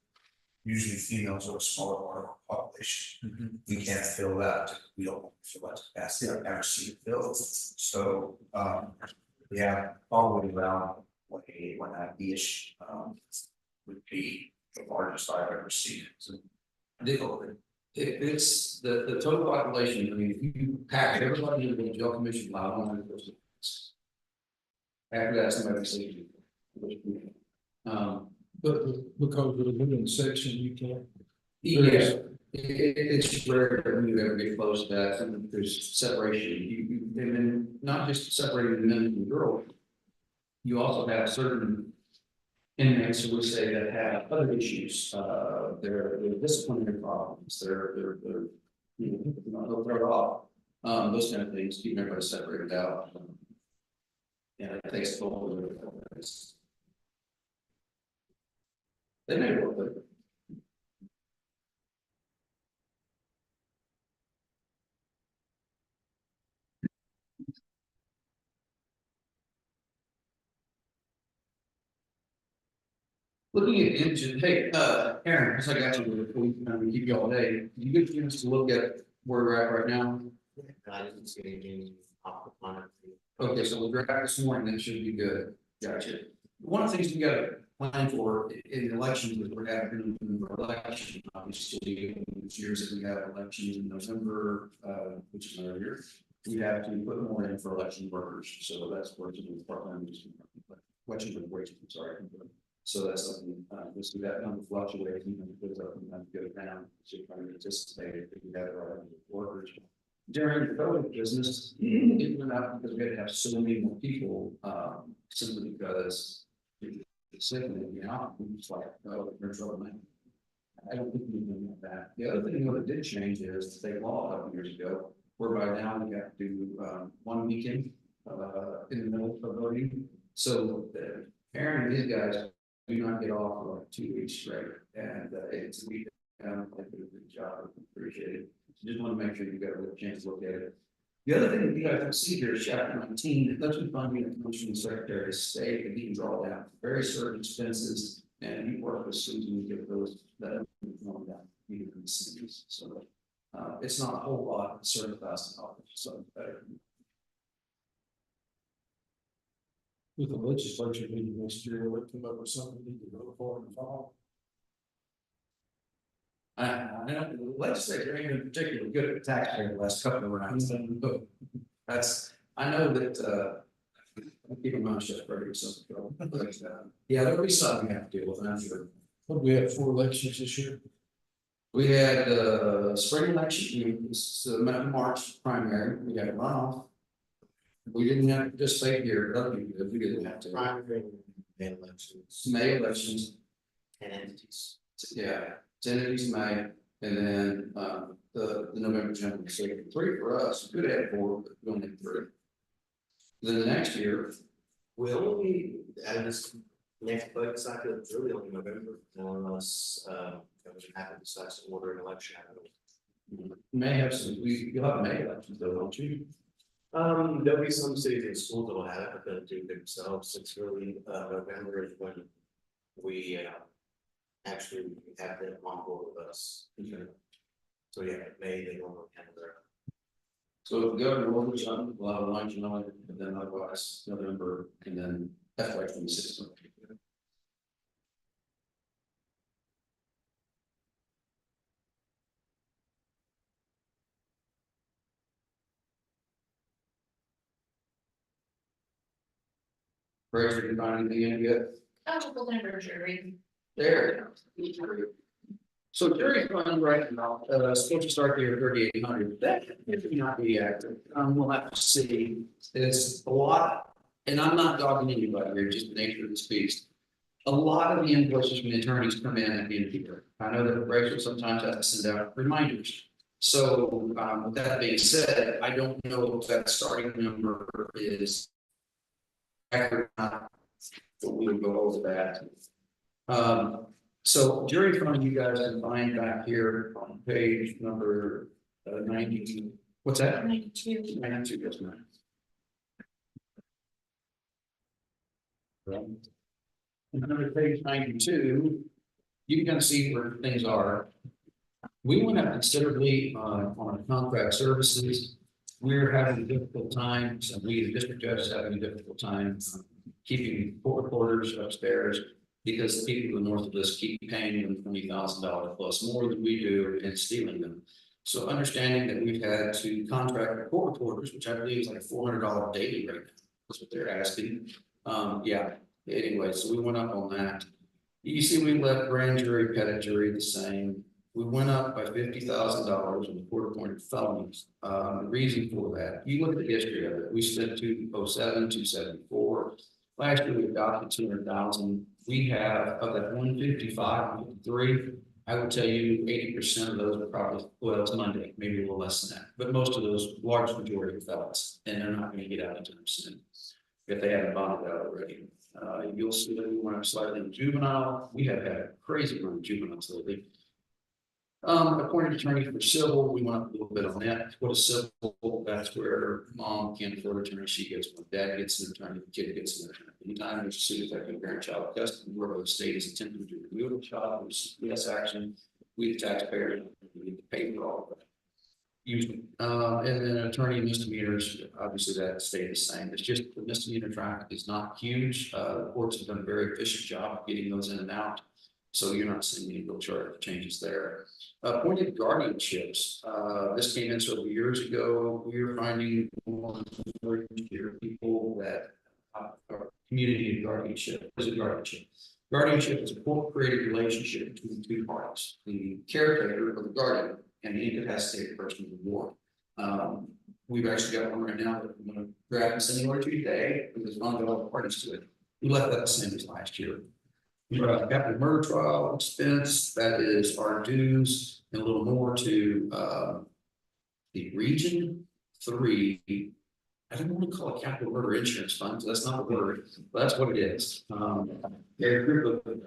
usually females are a smaller part of our population. Mhm. We can't fill that, we don't fill that capacity, I've never seen it filled, so, yeah, probably around 180, 190-ish, would be the largest I've ever seen. So, It's the total population, I mean, if you pack everybody in the jail commission by 100%. After that, somebody says. But because of the women's section, you can't. Yeah, it's rare that you ever get close to that, and there's separation, and then not just separating the men from the girls. You also have certain inmates who would say that have other issues, their disciplinary problems, their, you know, they'll throw it off. Those kind of things, keeping everybody separated out. Yeah, it takes a toll. They may work, but. Looking at images, hey, Aaron, as I got you, we keep you all day, you get a chance to look at where we're at right now? I didn't see anything off the planet. Okay, so we'll draft this morning, that should be good, gotcha. One of the things we gotta plan for in elections is we're having an election, obviously, this years that we have elections in November, which is another year. We have to put more in for election workers, so that's where it's in the department, election workers, I'm sorry. So that's something, we'll see that number fluctuating, and it goes up and then goes down, so you can anticipate if we have our workers. During the COVID business, it went up because we had to have so many more people, simply because it's sick and you know, it's like, oh, there's trouble now. I don't think we can do that. The other thing that did change is the state law a couple years ago, whereby now we have to do, 1 weekend, in the middle of voting. So Aaron and these guys do not get off for like 2 weeks straight, and it's we they did a good job. Appreciate it. Just want to make sure you got a chance to look at it. The other thing that you guys can see here is chapter 19. It doesn't fund the commission secretary of state, and he can draw down very certain expenses, and you work with Susan to get those that drawn down even in the cities. So it's not a whole lot, it's $30,000, so better. With the legislature meeting next year, we'll come up with something we can vote for in the fall. I know the legislature ain't been particularly good at taxpayer the last couple of rounds, but that's, I know that, I'm keeping my shit ready, so, yeah, there'll be something we have to deal with, I'm sure. But we had 4 elections this year. We had, spring election, March primary, we had a runoff. We didn't have to participate here, but other people did. We didn't have to. Primary and elections. May elections, And entities. yeah, 10 entities May, and then, the November general, so 3 for us, we could have 4, but we only had 3. Then the next year, We only, and this next budget cycle, it's really only November, unless, Governor Abbott decides to order an election. may have some, you'll have May elections though, don't you? There'll be some cities and schools that'll have it, but they'll do it themselves. It's really, November is when we, actually have them on board with us. So yeah, May, they will handle their. So if the governor orders something, we'll have a luncheon on it, and then otherwise November, and then FY 26. Grace, did you find anything in yet? Oh, we'll never jury. There. So jury fund right now, supposed to start here at 3,800, that may not be accurate, we'll have to see, it's a lot. And I'm not dogging anybody here, just the nature of this beast. A lot of the invoices from the attorneys come in at the end of the year. I know that Rachel sometimes has to send out reminders. So, with that being said, I don't know if that starting number is accurate or not, but we will go over that. So jury fund, you guys can find back here on page number 90, what's that? 92. 92, yes, ma'am. And under page 92, you can kind of see where things are. We went up considerably on contract services. We're having a difficult time, so we, the district judge, is having a difficult time keeping court reporters upstairs because the people to the north of us keep paying them $20,000 plus more than we do and stealing them. So understanding that we've had to contract court reporters, which I believe is like $400 daily right now, that's what they're asking. Yeah, anyway, so we went up on that. You see, we left grand jury, petit jury the same. We went up by $50,000 on the court appointed felonies. The reason for that, you look at the history of it, we spent 207, 274. Last year we adopted 200,000. We have of that 155, 53. I would tell you 80% of those are probably, well, it's Monday, maybe a little less than that. But most of those, large majority of felons, and they're not going to get out in 10% if they haven't bonded out already. You'll see that we went up slightly in juvenile. We have had a crazy run of juveniles lately. Appointed attorney for civil, we went up a little bit on that. What is civil? That's where mom can't afford attorney, she gets one. Dad gets an attorney, the kid gets an attorney. Anytime there's a suit affecting parent-child custody, where the state is attempting to remove the child, there's yes action. We the taxpayer we need to pay for all of that. Usually, and then attorney misdemeanors, obviously that stayed the same. It's just the misdemeanor track is not huge. The courts have done a very efficient job of getting those in and out. So you're not seeing any real charge changes there. Appointed guardianships. This came in several years ago. We are finding more people that are community guardianship. What is a guardianship? Guardianship is a court-created relationship between two parties, the caretaker or the guardian and the incapacitated person in the ward. We've actually got one right now that I'm going to grab and send over to you today because one of the other parties to it. We left that the same as last year. Capital murder trial expense, that is our dues and a little more to the region 3. I don't want to call it capital murder insurance fund, so that's not the word, but that's what it is. They're a group of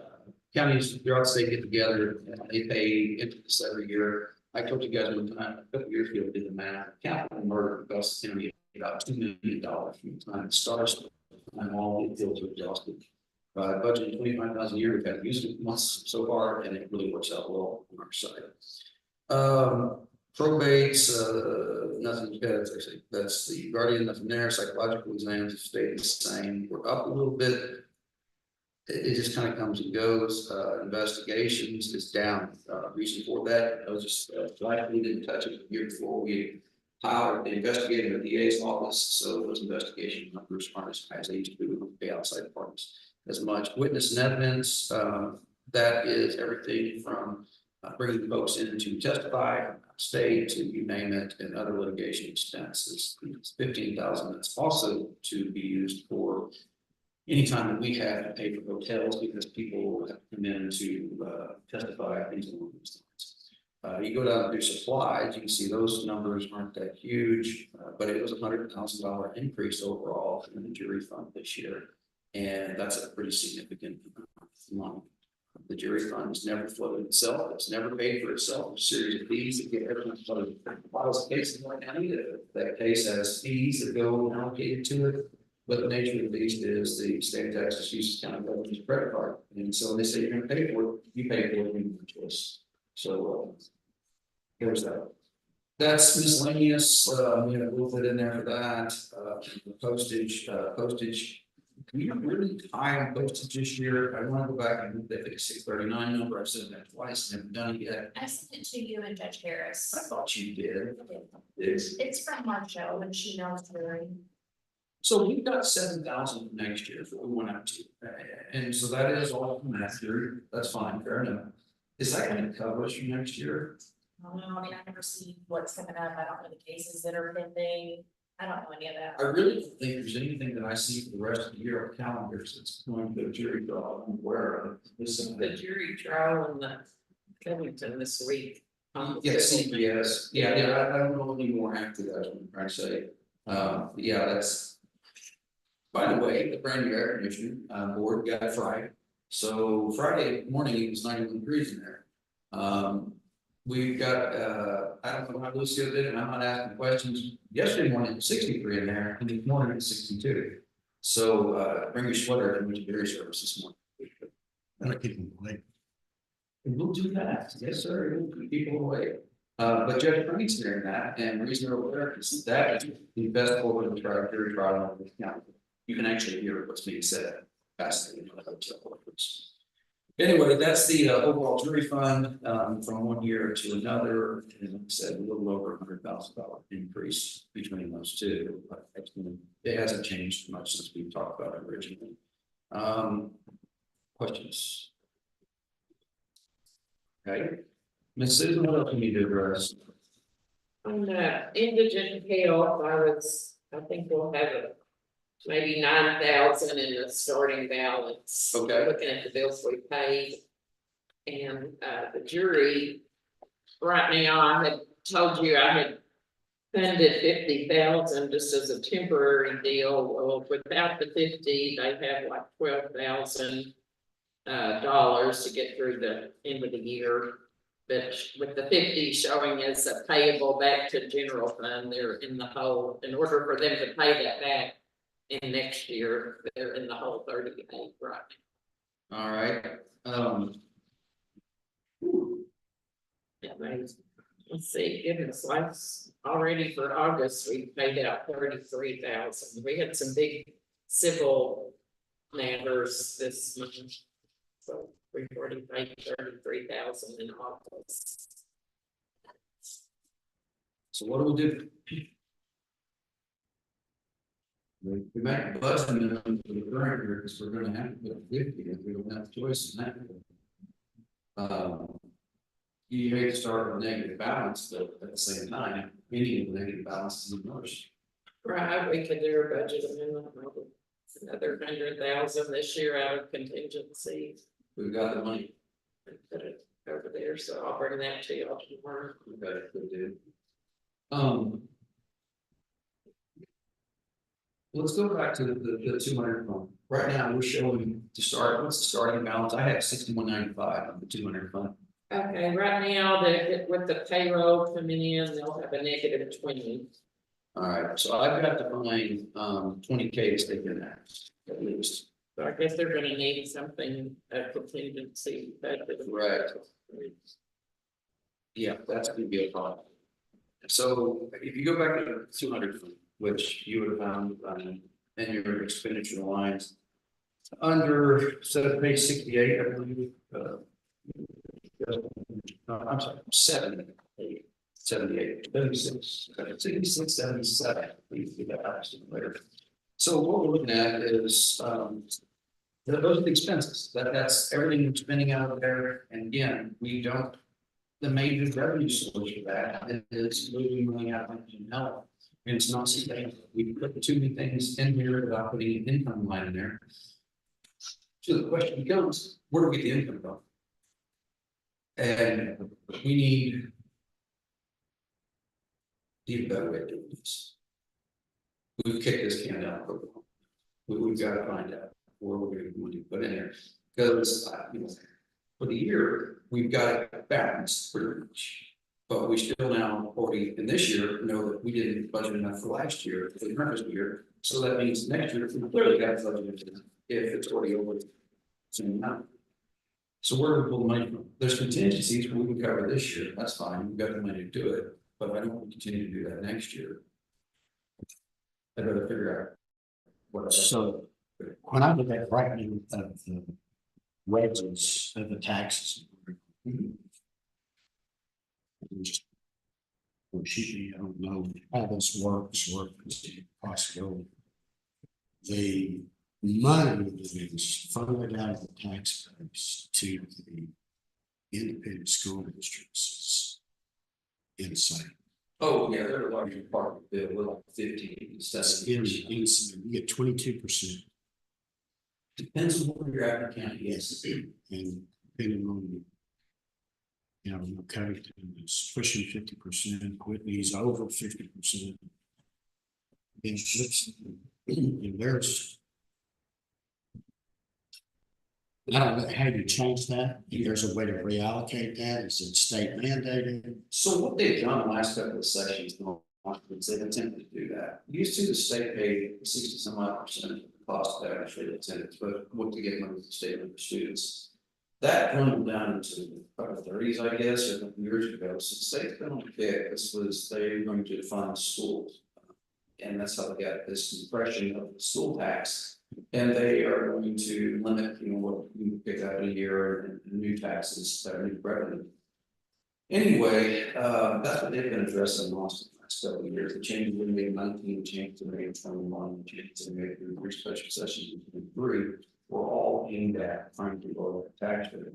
counties throughout the state get together and they pay into this every year. I told you guys one time, a couple years ago, we did the math. Capital murder costs the county about $2 million from the time it starts and all the deals are exhausted. Budget 25,000 a year. We've had used it once so far, and it really works out well on our side. Probates, nothing good. That's the guardian, nothing there. Psychological exams have stayed the same. We're up a little bit. It just kind of comes and goes. Investigations is down. Reason for that, I was just glad we didn't touch it the year before. We hired an investigator at the DA's office, so those investigation numbers aren't as high as they used to be with the outside departments. As much witness and evidence, that is everything from bringing folks in to testify, state to you name it, and other litigation expenses. It's 15,000. That's also to be used for anytime that we have to pay for hotels because people have come in to testify, things along those lines. You go down to supplies, you can see those numbers aren't that huge, but it was $100,000 increase overall in the jury fund this year. And that's a pretty significant amount. The jury fund has never floated itself. It's never paid for itself. A series of fees that get everyone files a case in White County. That case has fees that go allocated to it. But the nature of the beast is the state of Texas uses county government's credit card. And so when they say you're going to pay for it, you pay for it in your choice. So here's that. That's miscellaneous. We have a little bit in there for that. Postage. We are really high on postage this year. I want to go back and look at the 639 number. I've said that twice, never done it yet. I sent it to you and Judge Harris. I thought you did. It's from Marshall and she knows her. So we've got 7,000 next year is what we went out to. And so that is all from that year. That's fine, fair enough. Is that going to cover us for next year? I don't know, I mean, I never see what's coming up. I don't know the cases that are pending. I don't know any of that. I really don't think there's anything that I see for the rest of the year on calendars that's going to a jury trial. I'm aware of this. The jury trial in the Covington this week. Yes, yes, yeah, I don't know any more after that, what I'm trying to say. Yeah, that's. By the way, the brand new air conditioning board got Friday. So Friday morning, it was 91 degrees in there. We've got, I don't know how Lucio did it, and I'm not asking questions. Yesterday morning, it was 63 in there, and this morning it's 62. So, bring your sweater and went to dairy service this morning. Gotta keep them away. And we'll do that, yes, sir, we'll keep people away. But Judge Frank's doing that, and the reason they're over there is that is the best over the jury trial in the county. You can actually hear what's being said, fascinating, the hotel workers. Anyway, that's the overall jury fund, from one year to another, and like I said, a little over $100,000 increase between those two. But it hasn't changed much since we talked about it originally. Questions? Okay, Ms. Susan, what else do we need to address? On the indigent health, I think we'll have maybe 9,000 in the starting balance. Okay. Looking at the bills we paid. And the jury, right now, I had told you I had funded 50,000 just as a temporary deal. Well, without the 50, they have like $12,000 dollars to get through the end of the year. But with the 50 showing as a payable back to general fund, they're in the hole. In order for them to pay that back in next year, they're in the whole 38, right? All right, Yeah, let's see, goodness, last, already for August, we paid out 33,000. We had some big civil matters this month. So we've already paid 33,000 in August. so what do we do? We might bust them for the current year, because we're gonna have to put 50 if we don't have a choice in that. You hate to start with a negative balance, but at the same time, any of the negative balance is worse. Right, we could do a budget amendment, maybe another 100,000 this year out of contingency. We've got the money. And put it over there, so I'll bring that to y'all tomorrow. We've got it, we do. Let's go back to the 200 fund. Right now, we're showing to start, what's the starting balance? I have 6195 on the 200 fund. Okay, right now, with the payroll coming in, they'll have a negative 20. All right, so I've got to find 20K to stay in that, at least. So I guess they're gonna need something, a contingency. Right. Yeah, that's gonna be a problem. So if you go back to 200, which you would have found in your expenditure lines. Under page 68, I believe, I'm sorry, 78, 76, 66, 77. Please do that later. So what we're looking at is those are the expenses. That's everything we're spending out of there. And again, we don't. The major revenue source for that is moving money out of health. And it's not sustainable. We put too many things in here without putting an income line in there. So the question becomes, where do we get the income from? And we need a better way of doing this. We've kicked this can down the road. We've got to find out where we're going to put in there. Because for the year, we've got it balanced pretty much. But we still now already in this year know that we didn't budget enough for last year, for the current year. So that means next year, we clearly got budgeted if it's already over the same amount. So where do we pull the money from? There's contingencies we can cover this year. That's fine. We've got the money to do it. But I don't want to continue to do that next year. I'd rather figure out what. So when I look at writing of the wages of the taxes. Just, or she, I don't know how this works or if it's a possibility. The money that is funded out of the tax base to the independent school districts is insane. Oh, yeah, they're a larger part of the bill, we're like 15 to 70%. You get 22%. Depends on where you're at in the county, yes. And depending on, Covington is pushing 50%, Whitney's over 50%. And there's I don't know, how you change that? There's a way to reallocate that, is it state mandated? So what they've done the last couple of sessions, they've attempted to do that. Used to the state paid 60% of the cost of actually attendance, but what to get money to the state and the students. That dwindled down into probably thirties, I guess, a couple years ago. So the state's been on the kick. This was, they were going to define schools. And that's how they got this impression of the school tax. And they are going to limit, what you pick up in a year and new taxes that are new revenue. Anyway, that's what they've been addressing the last couple of years. The changes we made in 19, changes we made in 21, changes we made in three special sessions in 23 were all aimed at trying to lower the tax rate.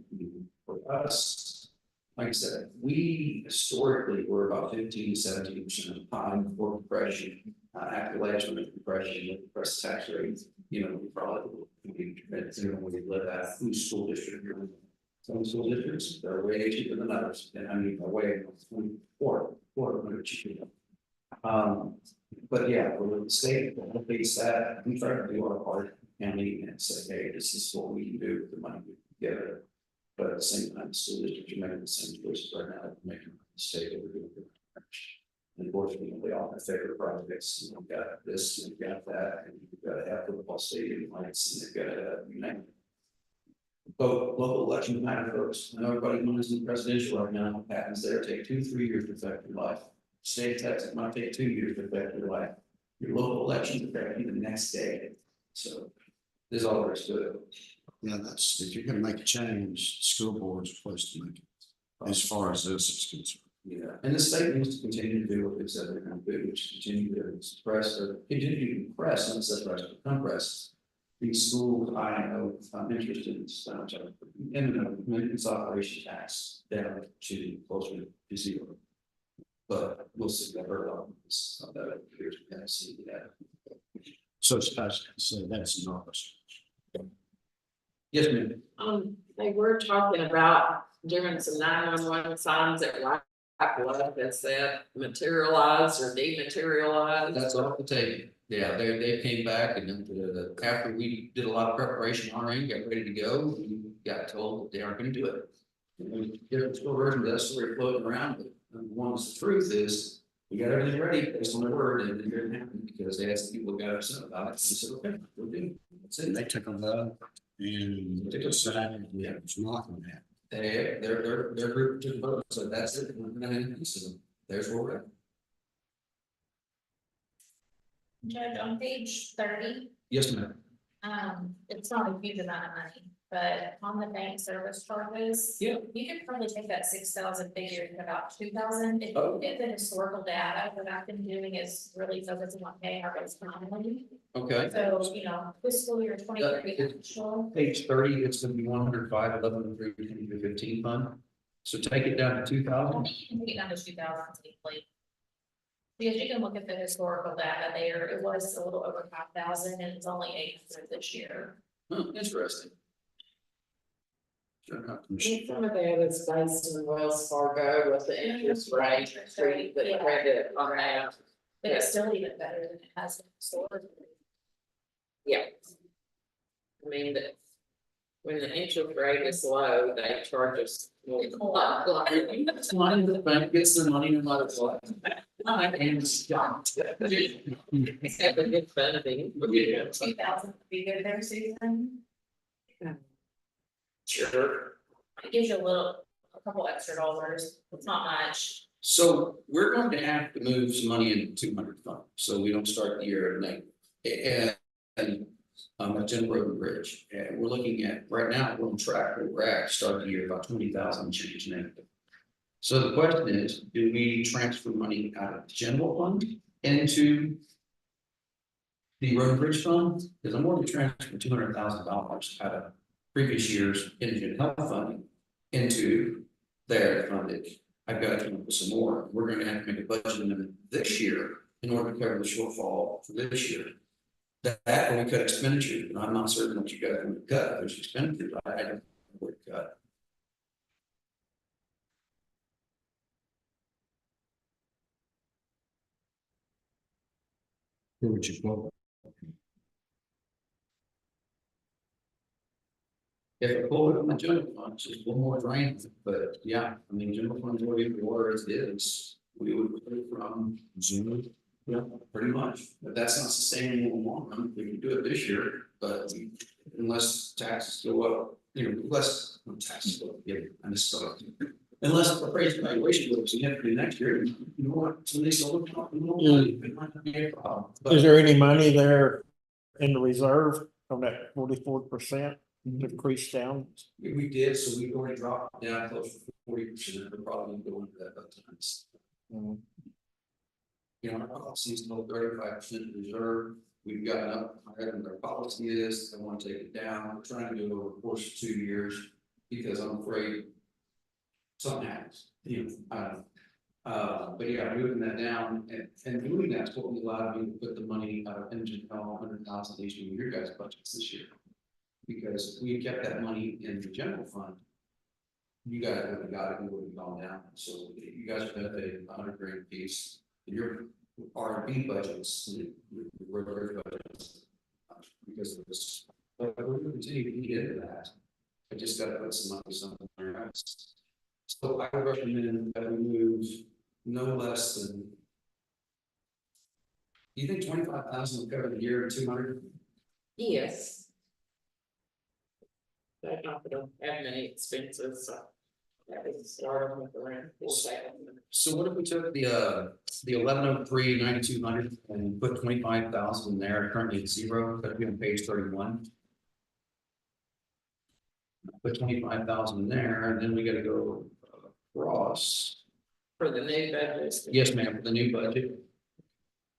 For us, like I said, we historically were about 15 to 17% of the time before depression. After last year's depression, with depressed tax rates, we probably when we live at whose school district you're in. Some school districts, they're way cheaper than others, and I mean, way, four cheaper. But yeah, for the state, we'll face that, we try to do our part, county, and say, hey, this is what we can do with the money we get it. But at the same time, the school districts are making the same choices right now, they're making the state that we're doing. Unfortunately, we all have favorite projects, we've got this, and we've got that, and we've got to have football stadium lights, and they've got to, both local election matter folks. I know everybody wants the presidential right now, what happens there, take 2-3 years to affect your life. State of Texas might take 2 years to affect your life. Your local elections affect you the next day. So this is all there is to it. Yeah, that's, if you're gonna make a change, school board's supposed to make it, as far as this is concerned. Yeah, and the state needs to continue to do what they said they're going to do, which is continue to suppress or continue to press, not suppress, but compress. These schools, I know, I'm interested in its operation tax down to closer to zero. But we'll see that early on. That appears to kind of see that. So that's enormous. Yes, ma'am. They were talking about doing some 911 signs at Black that said materialize or dematerialize. That's off the table. Yeah, they came back and then after we did a lot of preparation on our end, got ready to go, we got told that they aren't gonna do it. And we get a still version of that story floating around, but the truth is, we got everything ready based on the word and it didn't happen because they asked the people who got upset about it. And they said, okay, we'll do it. That's it. And they took a vote and they decided that it was not gonna happen. Their group took a vote, so that's it. So there's where we're at. Judge, on page 30, Yes, ma'am. it's not a huge amount of money, but on the bank service charges. Yeah. You could probably take that 6,000 figure to about 2,000. If you Oh. get the historical data, what I've been doing is really focusing on paying our bills monthly. Okay. So, fiscal year 23 actual. Page 30, it's gonna be 105, 11, 3, 15 fund. So take it down to 2,000. You can take it down to 2,000 safely. Because you can look at the historical data there, it was a little over 5,000 and it's only 800 this year. Interesting. Sure enough. Some of that is based on Wells Fargo with the interest rate treaty that credit on that. But it's still even better than it has been historically. Yeah. I mean, when the interest rate is low, they charge us. It's money, the bank gets their money no matter what. And stop. It's got a good funding. Yeah. 2,000 would be good there, Susan. Sure. It gives you a couple extra dollars, it's not much. So we're going to have to move some money into 200 fund, so we don't start the year at at General Road and Bridge, and we're looking at, right now, we're on track, where we're at, start the year about 20,000 change negative. So the question is, do we transfer money out of the general fund into the road and bridge fund? Because I'm going to transfer $200,000 out of previous years indigent health funding into their funding. I've got to come up with some more. We're going to have to make a budget amendment this year in order to cover the shortfall for this year. That or we cut expenditures, and I'm not certain what you guys are going to cut. There's expenditures, I don't know what to cut. Who would you vote? If I pull it from the general fund, it's just one more drain, but yeah, I mean, general fund is what the water as it is, we would put it from Zoom. Yeah, pretty much, but that's not sustainable in the long run, we can do it this year, but unless taxes go up, unless taxes go up, yeah, I misspoke. Unless the appraised valuation goes significantly next year, you know what, somebody sold it, it might not be a problem. But- Is there any money there in the reserve from that 44% decrease down? We did, so we already dropped down close to 40%, we're probably going to that by times. Our policy is still 35% reserve, we've gotten up higher than our policy is, I want to take it down, we're trying to do it over the course of 2 years. Because I'm afraid something happens, I don't know. But yeah, moving that down and doing that's what we allowed me to put the money out of engine, 100,000 each of your guys' budgets this year. Because if we kept that money in the general fund, you guys would have got it, and would have gone down, so you guys would have paid $100,000 piece. Your R&B budgets, your budgets, because of this, but we're going to continue to eat into that. I just got to put some money somewhere else. So I would recommend that we move no less than. Do you think 25,000 will cover the year, 200? Yes. That not gonna have many expenses, so that is starting with around 4,000. So what if we took the 1103 9200 and put 25,000 in there, currently at 0, that'd be on page 31. Put 25,000 in there, and then we gotta go across. For the new budget. Yes, ma'am, for the new budget.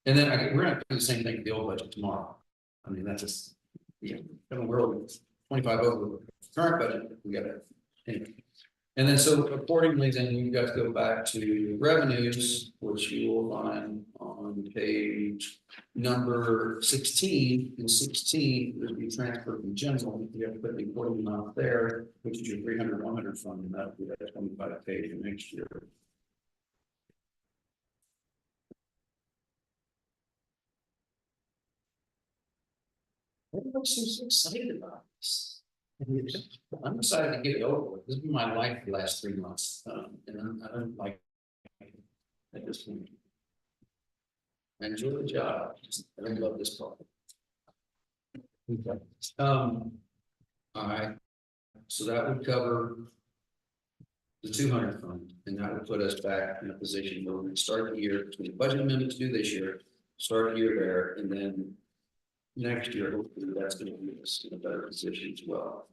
And then we're gonna do the same thing for the old budget tomorrow. I mean, that's just, we're over 25 over the current budget, we gotta. Anyway. And then so accordingly, then you guys go back to revenues, which you will find on page number 16. In 16, there'll be transfer from general, you have to put the important amount there, which is your 300, 100 fund, and that'll be that 25 page for next year. Everybody seems so excited about this. I'm excited to get it over with. This has been my life for the last 3 months, and I don't like it at this point. I enjoy the job, I don't love this part. All right, so that would cover the 200 fund, and that would put us back in a position where we can start the year between the budget amendments due this year, start the year there, and then next year, hopefully that's going to be us in a better position as well.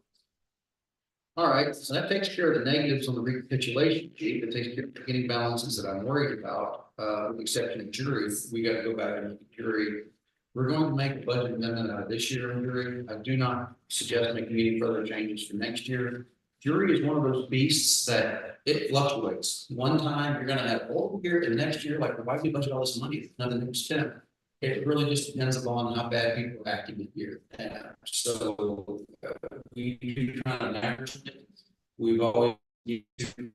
All right, so that takes care of the negatives on the recapitulation sheet. It takes care of beginning balances that I'm worried about, with the exception of jury. We got to go back and look at jury. We're going to make a budget amendment out of this year on jury. I do not suggest making any further changes for next year. Jury is one of those beasts that it fluctuates. One time you're going to have old year, and next year, like, why do you budget all this money? Nothing to spend. It really just depends upon how bad people are acting here. So we do try to average it. We've always used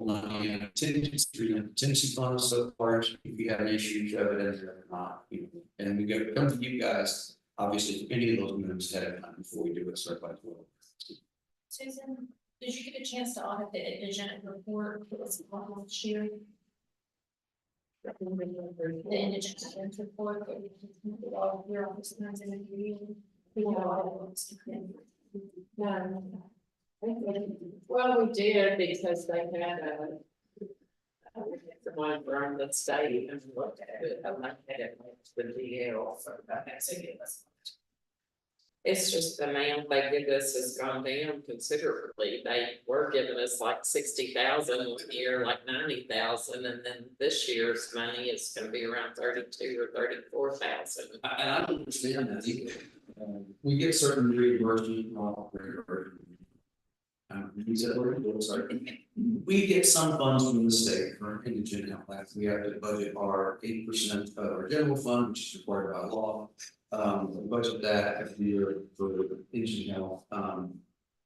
money in contingency funds so far. If you have an issue, shove it in there or not. And we got to come to you guys, obviously, if any of those moves ahead of time before we do it, start by 12. Susan, did you get a chance to audit the indigent report that was published this year? The indigent report that we all here on this times in the meeting. Well, we did because they had the one from the state and looked at it, I like that it makes the DL, so that has to give us. It's just the amount they give us has gone down considerably. They were giving us like 60,000 1 year, like 90,000, and then this year's money is gonna be around 32 or 34,000. And I don't understand that either. We get certain reimbursement from all we get some funds from the state for indigent health. We have to budget our 8% of our general fund, which is required by law. Budget that every year for indigent health.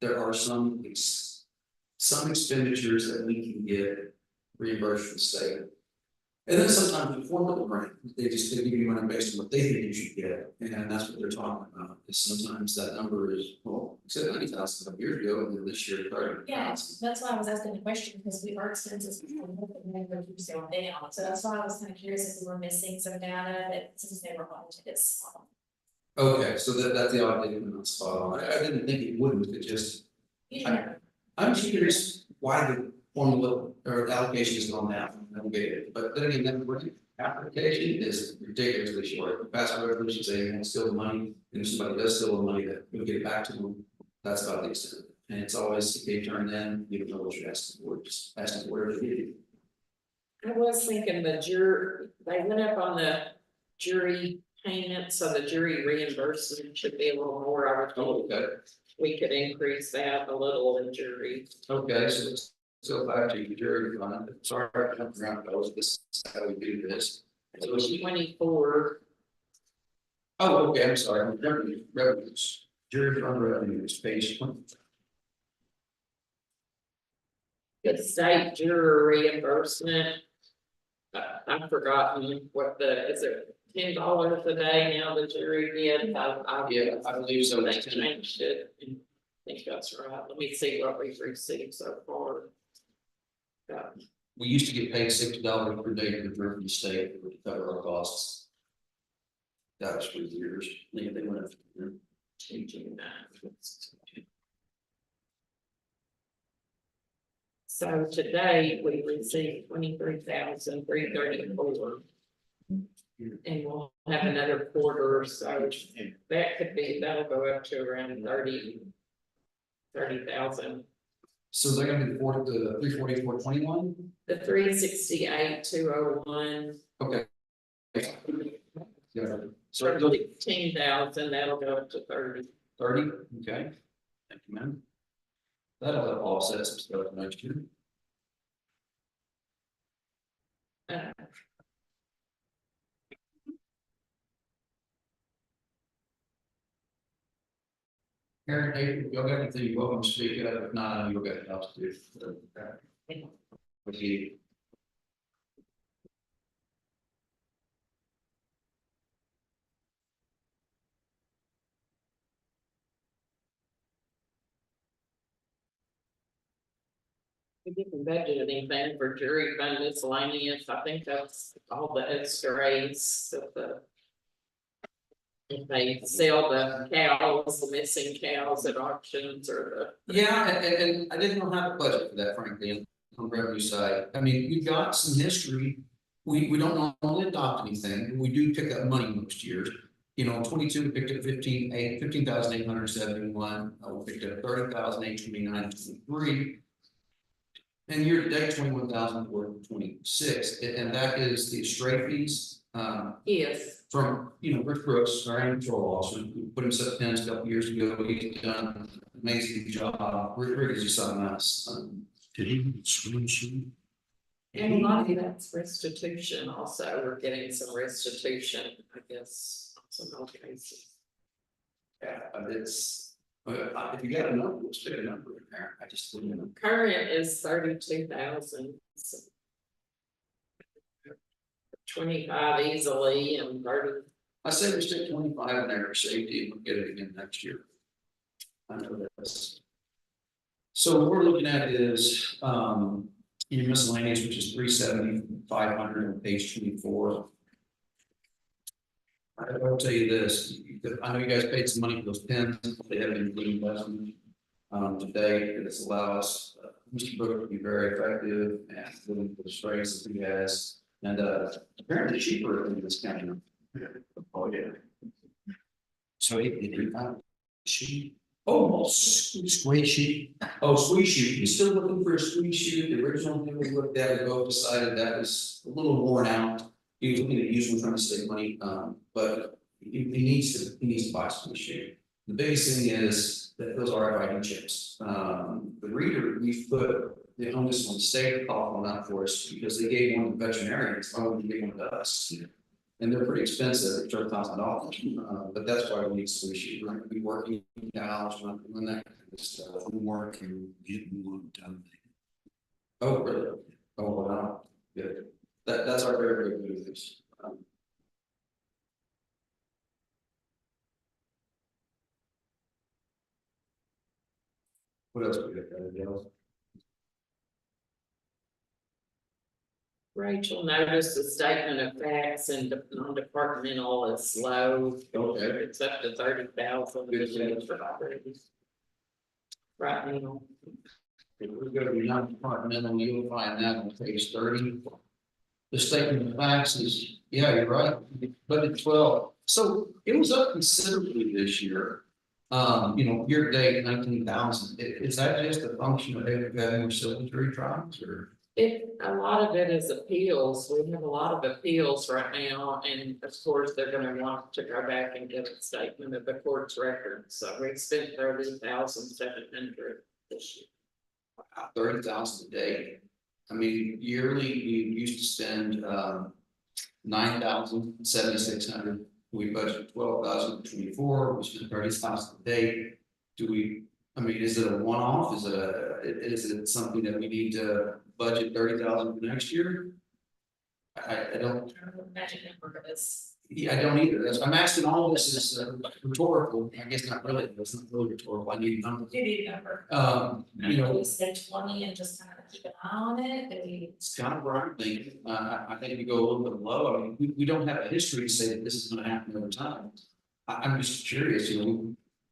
There are some expenditures that we can get reimbursed from the state. And then sometimes we form the grant, they give you money based on what they think you should get, and that's what they're talking about, is sometimes that number is, well, except 90,000 a year ago, and then this year, 30,000. Yeah, that's why I was asking the question, because our expenses never keeps going down, so that's why I was kind of curious if we were missing some data that since they were on to this. Okay, so that's the odd thing, not spot on, I didn't think it wouldn't, it just, You know, I'm just curious why the formula or the allocation is gone down, but then again, that application is ridiculously short. The password resolution saying they steal the money, and if somebody does steal the money, that you'll get it back to them. That's about the extent. And it's always, they turn in, you don't know what you're asking for, just asking for whatever they need. I was thinking the jury, they went up on the jury payment, so the jury reimbursement should be a little more. I would Oh, think okay, we could increase that a little in jury. okay, so let's go back to your jury fund. Sorry, I jumped around, fellas, this is how we do this. So it's 24, oh, okay, I'm sorry, revenues, jury fund revenues, page 20. the state juror reimbursement. I've forgotten what is it $10 a day now the jury did? Yeah, I believe so. They changed it. I think that's right. Let me see what we've received so far. We used to get paid $60 per day from the state to cover our costs. That was for years. They went up. Changing that. So today we received 23,334. And we'll have another quarter or so, that could be, that'll go up to around 30,000. So they're gonna be the 344.21? The 368,201. Okay. Yeah, so So 15,000, that'll go up to 30. 30, okay. Thank you, ma'am. That'll help offset some stuff next year. Uh, Aaron, hey, y'all got anything you're welcome to speak up, if not, I know you'll get help to do. With you. We didn't budget anything for jury fund miscellaneous. I think that's all the X-rays of the. If they sell the cows, the missing cows at auctions or Yeah, and I didn't know how to budget for that, frankly, on the revenue side. I mean, we've got some history. We don't normally adopt anything, we do pick up money most years. You know, 22, we picked up 15,871, we picked up 30,829.23. And year to date, 21,426, and that is the stray fees, yes. from, you know, Rick Brooks, our animal control officer, who put himself in a couple years ago, he's done an amazing job. Rick is just something else. Did he swing shoot? And a lot of that's restitution also. We're getting some restitution, I guess, some old cases. Yeah, but it's, if you got a number, let's pick a number in there, I just didn't know. Current is 32,000. 25 easily and 30. I say we stick 25 in there for safety and we'll get it again next year. I know that's. So what we're looking at is, your miscellaneous, which is 370,500 on page 24. I'll tell you this, I know you guys paid some money for those pins, they haven't been including investment. Today, it's allowed us, Mr. Booker to be very effective and looking for the strengths that he has. And apparently cheaper in this county. Oh, yeah. So he sheet, Oh, squeeze sheet. oh, squeeze shoot, you're still looking for a squeeze shoot, the original thing we looked at, we both decided that was a little worn out. He was looking at using, trying to save money, but he needs to buy a squeeze shoot. The biggest thing is that those RFID chips, the reader, we've put the onus on the state, call one out for us, because they gave one to veterinarians, why would they give one to us? And they're pretty expensive, they're $12,000, but that's why we need squeeze shoot, we're gonna be working cows, we're not doing that kind of stuff. Working, getting one done. Oh, really? Oh, wow, good. That's our very, very good news. What else we got, anything else? Rachel noticed the statement of facts and non-departmental is low. Okay. It's up to 30,000. Right now. If we're gonna be non-departmental, you'll find that on page 30. The statement of facts is, yeah, you're right, but it's 12, so it was up considerably this year. Year to date, 19,000, is that just a function of having more silver trials, or? A lot of it is appeals. We have a lot of appeals right now, and of course, they're gonna want to go back and get a statement of the court's record. So we spent 30,700 this year. 30,000 a day. I mean, yearly, we used to spend 9,000, 7,600. We budgeted 12,000 24, we spent 30,000 a day. Is it a one-off? Is it something that we need to budget 30,000 for next year? I don't. Magic number of this. Yeah, I don't either. I'm asking all this is rhetorical. I guess not really. It's not really rhetorical. I need numbers. You need a number. We said 20 and just kind of keep an eye on it, It's kind of where I'm thinking. I think we go a little bit low. I mean, we don't have a history to say that this is gonna happen over time. I'm just curious,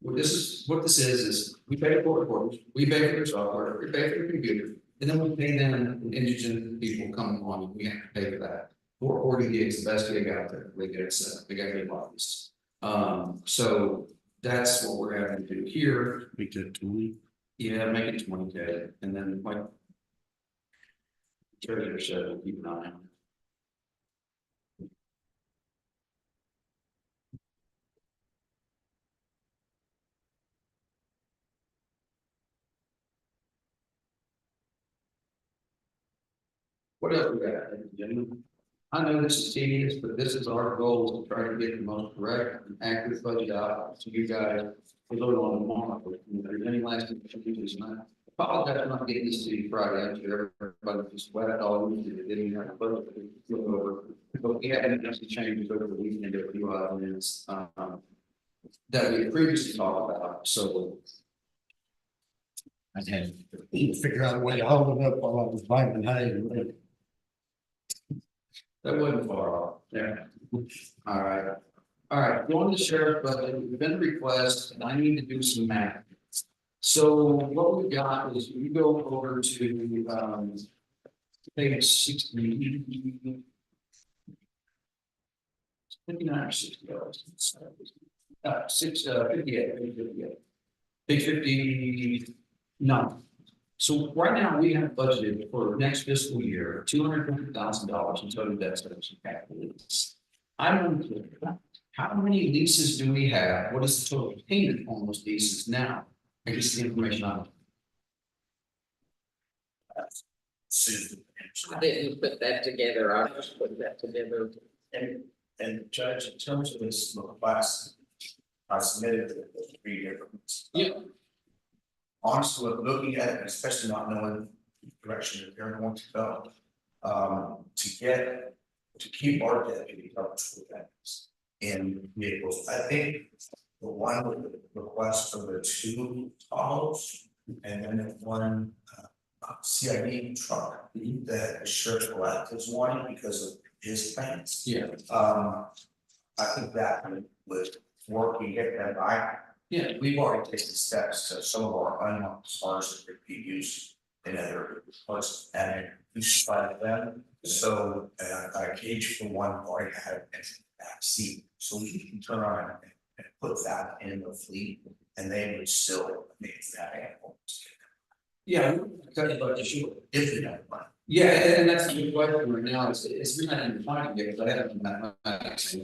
what this is we pay the court reporters, we pay for their software, we pay for the computer, and then we pay them indigent people coming on, and we have to pay for that. 40 gigs, the best gig out there, they get it set, they got good lobbies. So that's what we're having to do here. We did 20. Yeah, make it 20K, and then like. Treasurer said, we'll keep an eye on it. What else we got, gentlemen? I know this is tedious, but this is our goal, to try to get the most correct and accurate budget out to you guys. We load on tomorrow, if there's any last changes, and I apologize for not getting this to you Friday, I'm sure everybody just wet all we didn't have a budget. But we had some changes over the weekend, a few items, that we had previously talked about, so. I had to figure out a way to hold it up while I was buying hay. That wasn't far off, yeah. All right, going to the sheriff budget, we've been a request, and I need to do some math. So what we've got is we go over to, page 60. 59 or 60 dollars. 58. Page 59. So right now, we have budgeted for next fiscal year, $250,000 in total debt service and capital leases. I'm unclear, how many leases do we have? What is the total payment on those leases now? I guess the information on it. I didn't put that together. I just put that together. And Judge, in terms of this request, I submitted the 3 different. Yeah. Honestly, looking at it, especially not knowing the direction that they're going to go, to keep our deputy coverage for that in vehicles, I think the one with the request for the 2 Tahoes and then the one CID truck that the sheriff is wanting because of his plans. Yeah. I think that would work. We get that back. Yeah. We've already taken steps to some of our unmarked cars that could be used in other parts and used by them. So a cage for one already had a back seat, so we can turn around and put that in the fleet, and they would still make that animal. Yeah, cut it budget short. If they don't mind. Yeah, and that's the big question right now, it's really not even finding it, because I haven't done mathematics.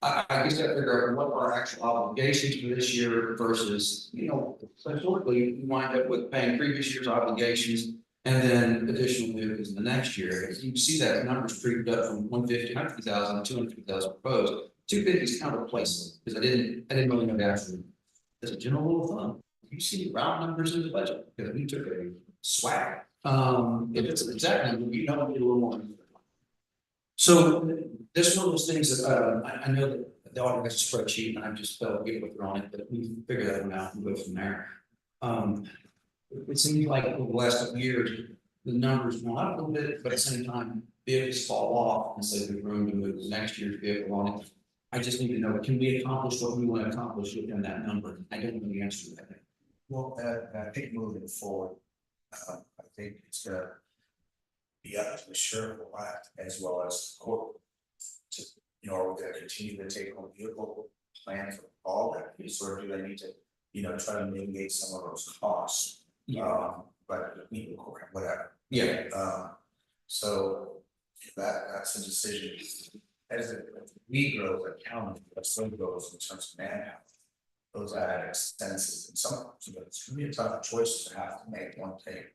I guess I figure out what our actual obligations for this year versus, historically, we wind up with paying previous year's obligations. And then additional vehicles in the next year, as you can see that numbers creeped up from 150, 150,000, 250,000 proposed. 250 is kind of a placeholder, because I didn't really know the actual, as a general rule of thumb, you see round numbers in the budget, because we took a swag. If it's an exact number, we know we do a little more. So this one of those things that, I know that the auditor has a spreadsheet and I just felt good with her on it, but we figure that one out and go from there. It seems like over the last couple of years, the numbers went up a little bit, but at the same time, vehicles fall off and so there's room to move the next year's vehicle on it. I just need to know, can we accomplish what we want to accomplish within that number? I don't know the answer to that. Well, I think moving forward, I think it's gonna be up to the sheriff a lot as well as the court. To, we're gonna continue to take on vehicle plan for all that, piece, or do they need to, try to mitigate some of those costs? But whatever. Yeah. So that's a decision. As we grow the county, so goes in terms of manpower. Those added expenses and some, so it's gonna be a tough choice to have to make one take.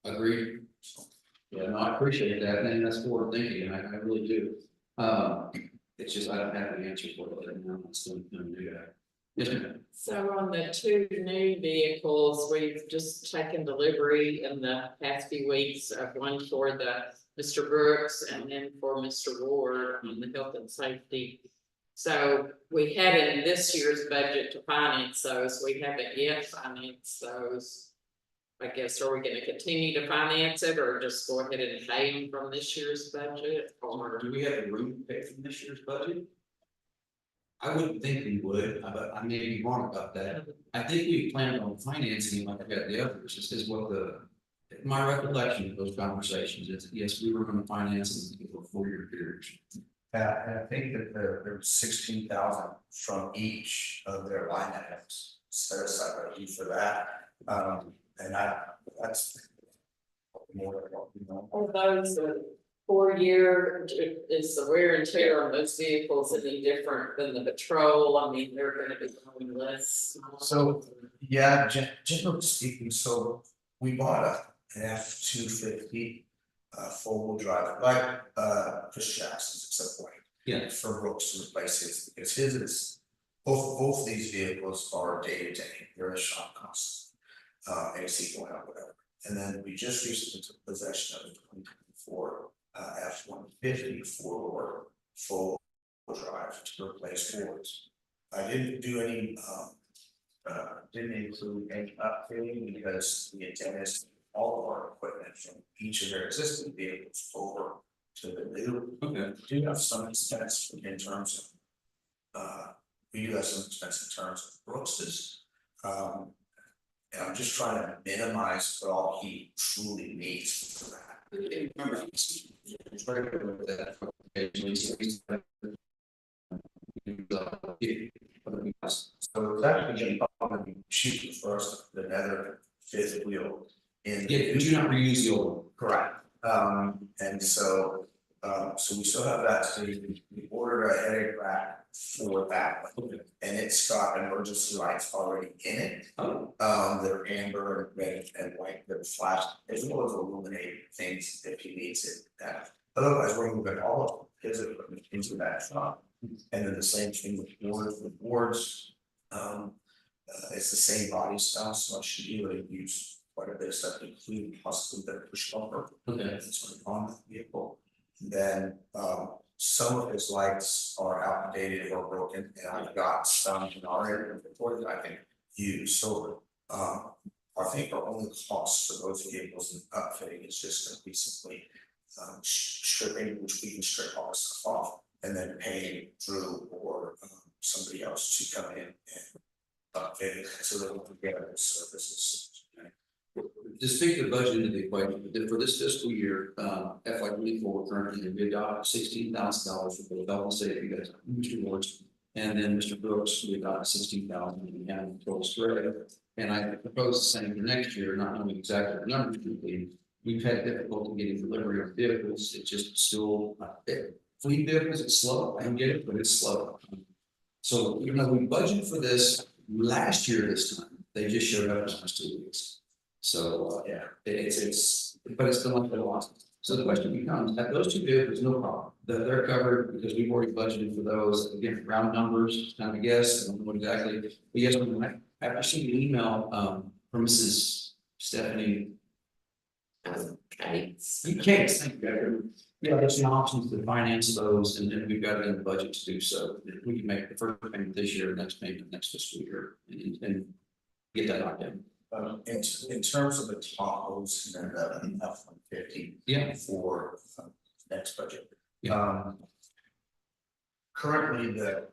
Agreed. Yeah, no, I appreciate that, and that's forward thinking, and I really do. It's just, I don't have the answer for it, and I'm still gonna do that. Yes, ma'am. So on the two new vehicles, we've just taken delivery in the past few weeks of one for the Mr. Brooks and then for Mr. Ward on the health and safety. So we had in this year's budget to finance those, we haven't yet financed those. I guess, are we gonna continue to finance it or just go ahead and pay them from this year's budget or? Do we have the room to pay from this year's budget? I wouldn't think we would, but I may be wrong about that. I think we planned on financing like I got the others, this is what my recollection of those conversations is, yes, we were gonna finance them for a 4-year period. And I think that there was 16,000 from each of their line items set aside right for that. And that's more than what we know. Are those 4-year, is the wear and tear on those vehicles any different than the patrol? I mean, they're gonna be going less. So, yeah, generally speaking, so we bought an F-250 4-wheel drive, like Chris Jackson's, except white. Yeah. For Brooks to replace his, because his is, both these vehicles are day-to-day, they're a shop cost. AC going out, whatever. And then we just recently took possession of the 2024 F-150 full drive to replace Fords. I didn't do any didn't include any upfitting because the intent is all of our equipment from each of their existing vehicles over to the new. Okay. We do have some expense in terms of we do have some expense in terms of Brooks's. And I'm just trying to minimize what all he truly needs for that. Remember, he's very good with that. Occasionally, so he's- So it's actually probably cheaper for us to put another fifth wheel in. Yeah, but you not reuse the old one. Correct, and so we still have that, so we ordered a headache rack for that one. Okay. And it's got emergency lights already in it, Oh, that are amber, red and white, that flash, as well as illuminate things if he needs it. Otherwise, we're moving all of his equipment into that shop. And then the same thing with boards, it's the same body style, so I should be able to use quite a bit of stuff, including possibly the push bumper. okay. That's sort of on the vehicle. Then, some of his lights are outdated or broken, and I've got some in our inventory that I can use, so, I think our only cost for those vehicles and upfitting is just gonna be simply, stripping, which we can strip all this stuff off, and then paying Drew or, somebody else to come in and upfit it, so that we can get our services. To speak the budget into the equation, but for this fiscal year, FY 24, currently we adopted $16,000 for both health and safety, that's Mr. Ward's. And then Mr. Brooks, we adopted 16,000 in the county total spread. And I propose the same for next year, not knowing exactly the numbers to be. We've had difficulty getting delivery of vehicles, it's just still, fleet vehicles, it's slow, I can get it, but it's slow. So even though we budgeted for this last year this time, they just showed up in the last 2 weeks. So, yeah, but it's still not been lost. So the question becomes, at those 2 vehicles, no problem, they're covered because we've already budgeted for those, again, round numbers, kind of a guess, I don't know exactly. But yes, I received an email, from Mrs. Stephanie. Kate's. You can't, thank you. Yeah, there's some options to finance those, and then we've got it in the budget to do so. We can make the first payment this year, next payment next fiscal year, and get that locked in. In terms of the Tahoes and the F-150. Yeah. For next budget. Yeah. Currently, the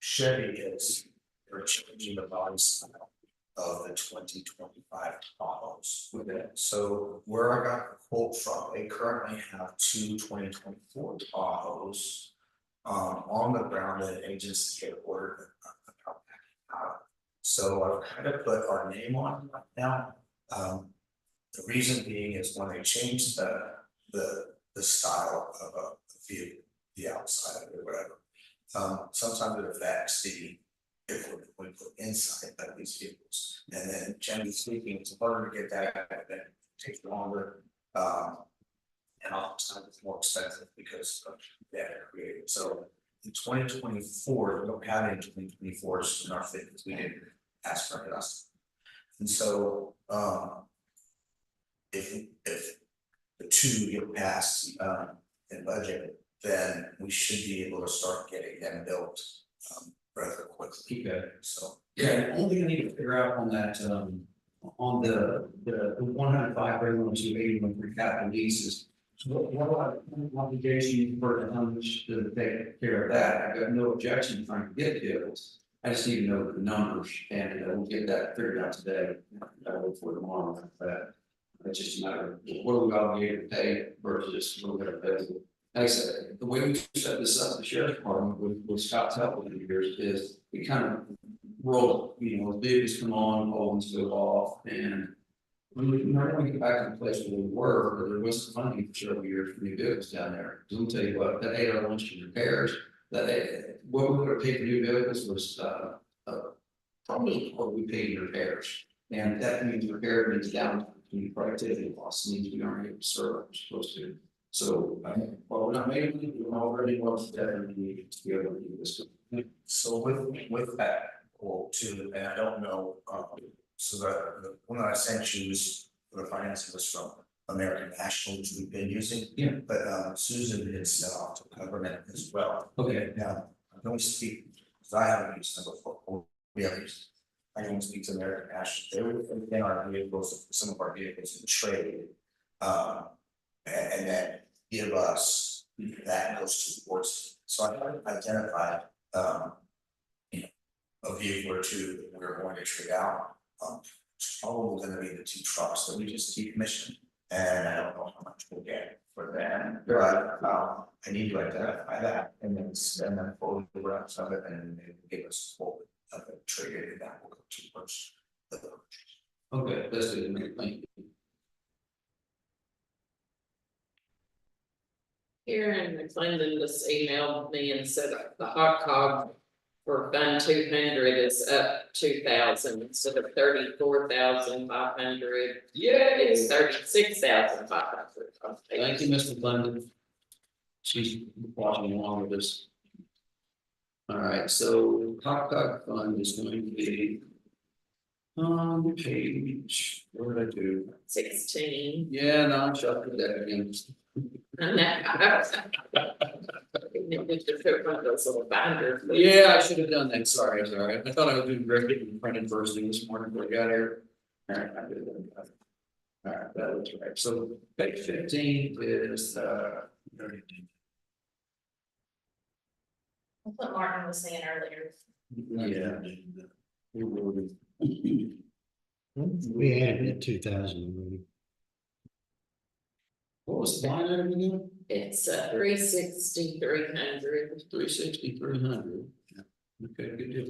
Chevy is, they're changing the body style of the 2025 Tahoes. Okay. So where I got the quote from, they currently have two 2024 Tahoes on the ground that agents get ordered. So I've kind of put our name on it right now. The reason being is when they changed the style of a vehicle, the outside of it or whatever. Sometimes it affects if we put inside of these vehicles. And then generally speaking, it's harder to get that, and it takes longer. And oftentimes it's more expensive because of that created. So in 2024, we don't have any 2024s in our fit because we didn't ask for it. And so if the two get passed in budget, then we should be able to start getting them built rather quickly. Okay. So Yeah, the only thing I need to figure out on that, on the 105, 81, for capital leases. What obligation for how much to take care of that? I've got no objection trying to get deals. I just need to know the numbers, and we'll get that figured out today, for tomorrow, but it's just a matter of what are we obligated to pay versus what we're gonna pay. Like I said, the way we set this up, the sheriff's department with Scott's help over the years is we kind of roll, as vehicles come on, phones go off, and when we get back to the place where we were, there wasn't funding for several years for new vehicles down there. So I'll tell you what, that 8 hour lunch in repairs, what we would have paid for new vehicles was probably what we paid in repairs. And that means repair means downtime, means productivity loss, means we aren't able to serve what we're supposed to. So, while we're not making, we're already well, definitely need to be able to do this. So with that quote too, and I don't know, so the one that I sent you was the financing was from American National, which we've been using. Yeah. But Susan is set off to government as well. Okay. Now, I don't speak, because I haven't used them before, we have used. I don't speak to American National, they were in our vehicles, some of our vehicles in trade. And then give us that goes towards, so I identified, a vehicle or two that we're going to trade out. It's probably gonna be the two trucks that we just decommissioned, and I don't know how much we'll get for them, but, I need to identify that and then send them photographs of it and they give us a quote of it, traded, and that will go towards the. Okay, that's good, thank you. Karen McClendon just emailed me and said the hot cog for Fund 200 is up 2,000 instead of 34,500. It's 36,500. Thank you, Mr. London. She's watching along with us. All right, so Hot Dog Fund is going to be on page, what did I do? 16. Yeah, no, I'm shuffling that again. And that. We just put one of those little binders. Yeah, I should have done that, sorry. I thought I was doing great getting printed first thing this morning before I got here. All right, I did that. All right, that was right, so page 15 is That's what Martin was saying earlier. yeah. We added 2,000. What was the line item again? It's 360,300. 360,300. Okay, good deal.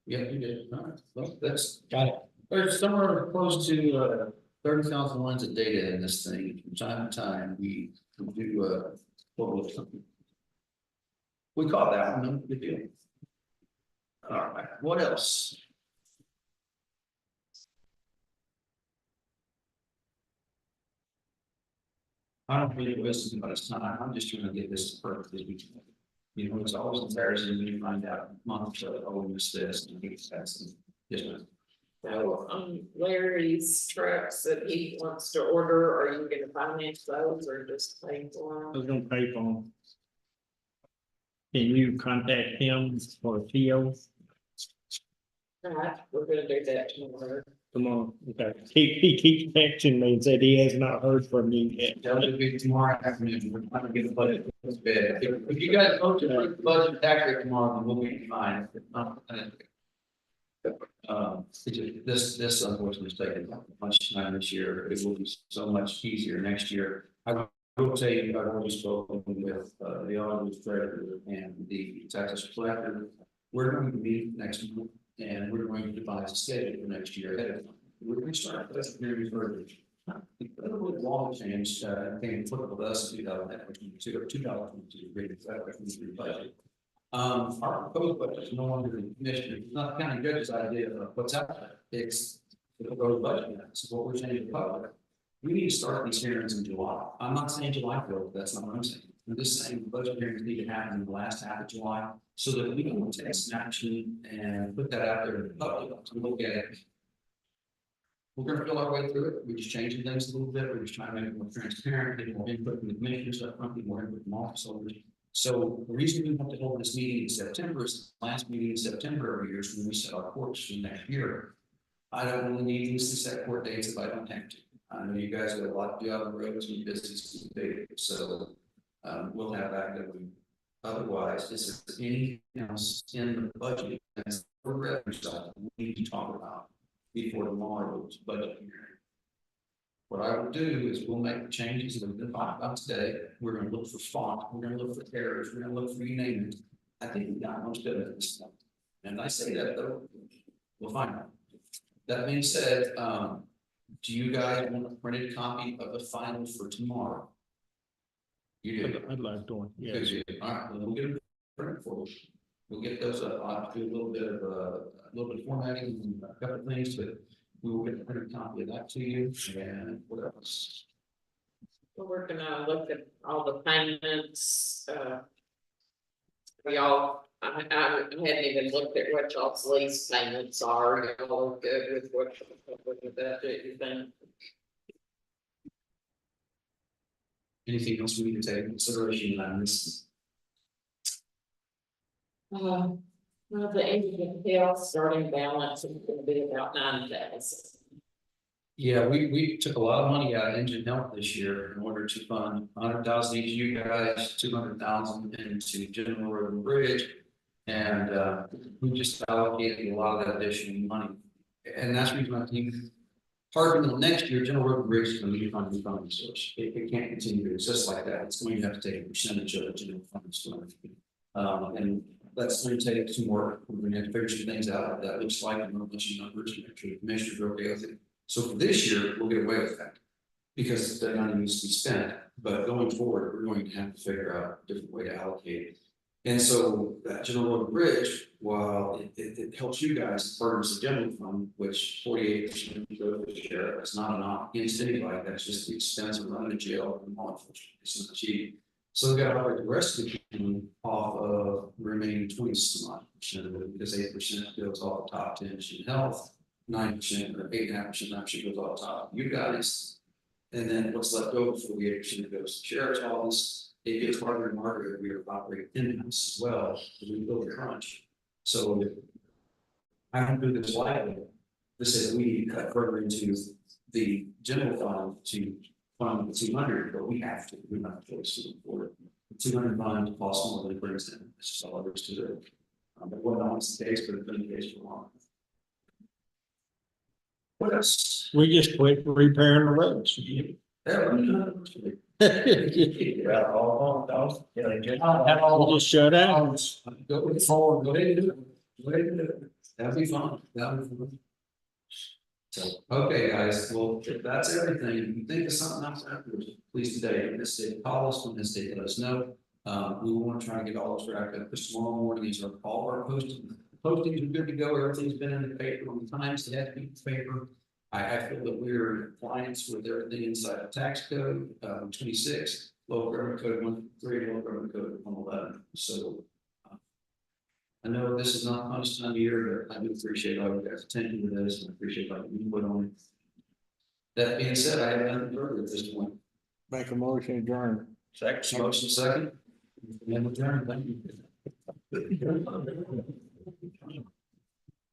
Yeah, you did. All right. Well, that's Got it. there's somewhere close to 30,000 lines of data in this thing. From time to time, we do what was something. We caught that one, no big deal. All right, what else? I don't really waste anybody's time. I'm just trying to get this perfectly. It's always embarrassing when you find out months, oh, we missed this and we missed that. Yes, ma'am. So, Larry's trucks that he wants to order, are you gonna finance those or just pay for I them? was gonna pay for them. Can you contact him for a PO Alright, we're gonna do that tomorrow. tomorrow? Okay, he keeps texting me and said he has not heard from you yet. That'll be tomorrow afternoon, we're trying to get the budget to bed. If you guys vote to approve the budget accurate tomorrow, then we'll be fine. If not, this unfortunately is taking much time this year, it will be so much easier next year. I will tell you, I've already spoken with, the auditor's director and the tax collector. We're going to meet next month, and we're going to devise a schedule for next year ahead of time. We're going to start this very further. The law change, came applicable to us in 2022 budget. Our proposed budget is no longer the commissioner, it's not the county judge's idea of what's out there, it's the proposed budget. So what we're saying to the public, we need to start these hearings in July. I'm not saying July 4th, that's not what I'm saying. I'm just saying the budget hearings need to happen in the last half of July, so that we can take some action and put that out there to the public to look at it. We're gonna feel our way through it, we're just changing things a little bit, we're just trying to make it more transparent, getting more input from the commissioners up front, getting more input from office holders. So the reason we have to hold this meeting in September is the last meeting in September every year is when we set our courts for next year. I don't really need these to set court dates if I don't have to. I know you guys have a lot to do on the roads and business to do, so we'll have that going. Otherwise, is there anything else in the budget that's for revenue side we need to talk about before tomorrow's budget hearing? What I will do is we'll make the changes that we've been talking about today. We're gonna look for font, we're gonna look for errors, we're gonna look for you name it. I think we got most of it at this point. And I say that though, we'll find out. That being said, do you guys want a printed copy of the final for tomorrow? You do. I'd like to, yes. Good, all right, then we'll get them printed for you. We'll get those up, I'll do a little bit of formatting and a couple of things, but we will get a printed copy of that to you, and what else? We're gonna look at all the payments, we all, I hadn't even looked at what y'all's lease payments are, y'all are good with what, with that, you think? Anything else we need to take into consideration on this? Well, the Indian Hill starting balance is gonna be about 9,000. Yeah, we took a lot of money out of engine health this year in order to fund 100,000 each of you guys, 200,000 into general road and bridge. And we just allocated a lot of that additional money. And that's the reason I think hard until next year, general road and bridge is going to be a funding source. It can't continue to exist like that. It's going to have to take a percentage of the general funds. And that's going to take some work. We're going to have to figure some things out what that looks like and a bunch of numbers and actually commissioners are okay with it. So for this year, we'll get away with that because the money needs to be spent. But going forward, we're going to have to figure out a different way to allocate it. And so that general road and bridge, while it helps you guys furnish the general fund, which 48% goes to the sheriff, it's not an opt against anybody, that's just the expense of running a jail and law enforcement. It's not cheap. So we got to operate the rest of the money off of remaining 20% of it, because 8% goes off the top 10 in health, 9% or 8.5% actually goes off the top of you guys. And then what's left over, 48% goes to sheriff's office. It gets harder and harder if we are operating in-house as well, as we build a crunch. So I don't do this lightly. This is, we need to cut further into the general fund to fund the 200, but we have to, we're not choice for it. The 200 fund costs more than it brings in, it's just all there is to it. But what else the case, but it's been the case for a while. What else? We just quit repairing the roads. We'll just shut down. Go forward, go ahead and do it. Go ahead and do it. That'd be fun. That'd be fun. So, okay, guys, well, if that's everything, if you think of something else afterwards, please today, this day, call us, when this day, let us know. We want to try to get all this wrapped up this tomorrow morning, these are all our postings. Postings are good to go, everything's been in the paper on the times, it has to be in the paper. I feel that we're in compliance with everything inside the tax code, 26, local government code 1.3, local government code 1.11. So I know this is not much time of year, but I do appreciate all you guys' attention to this, and I appreciate all you put on it. That being said, I have nothing further at this point. Make a motion adjourn. Motion second. And adjourn, thank you.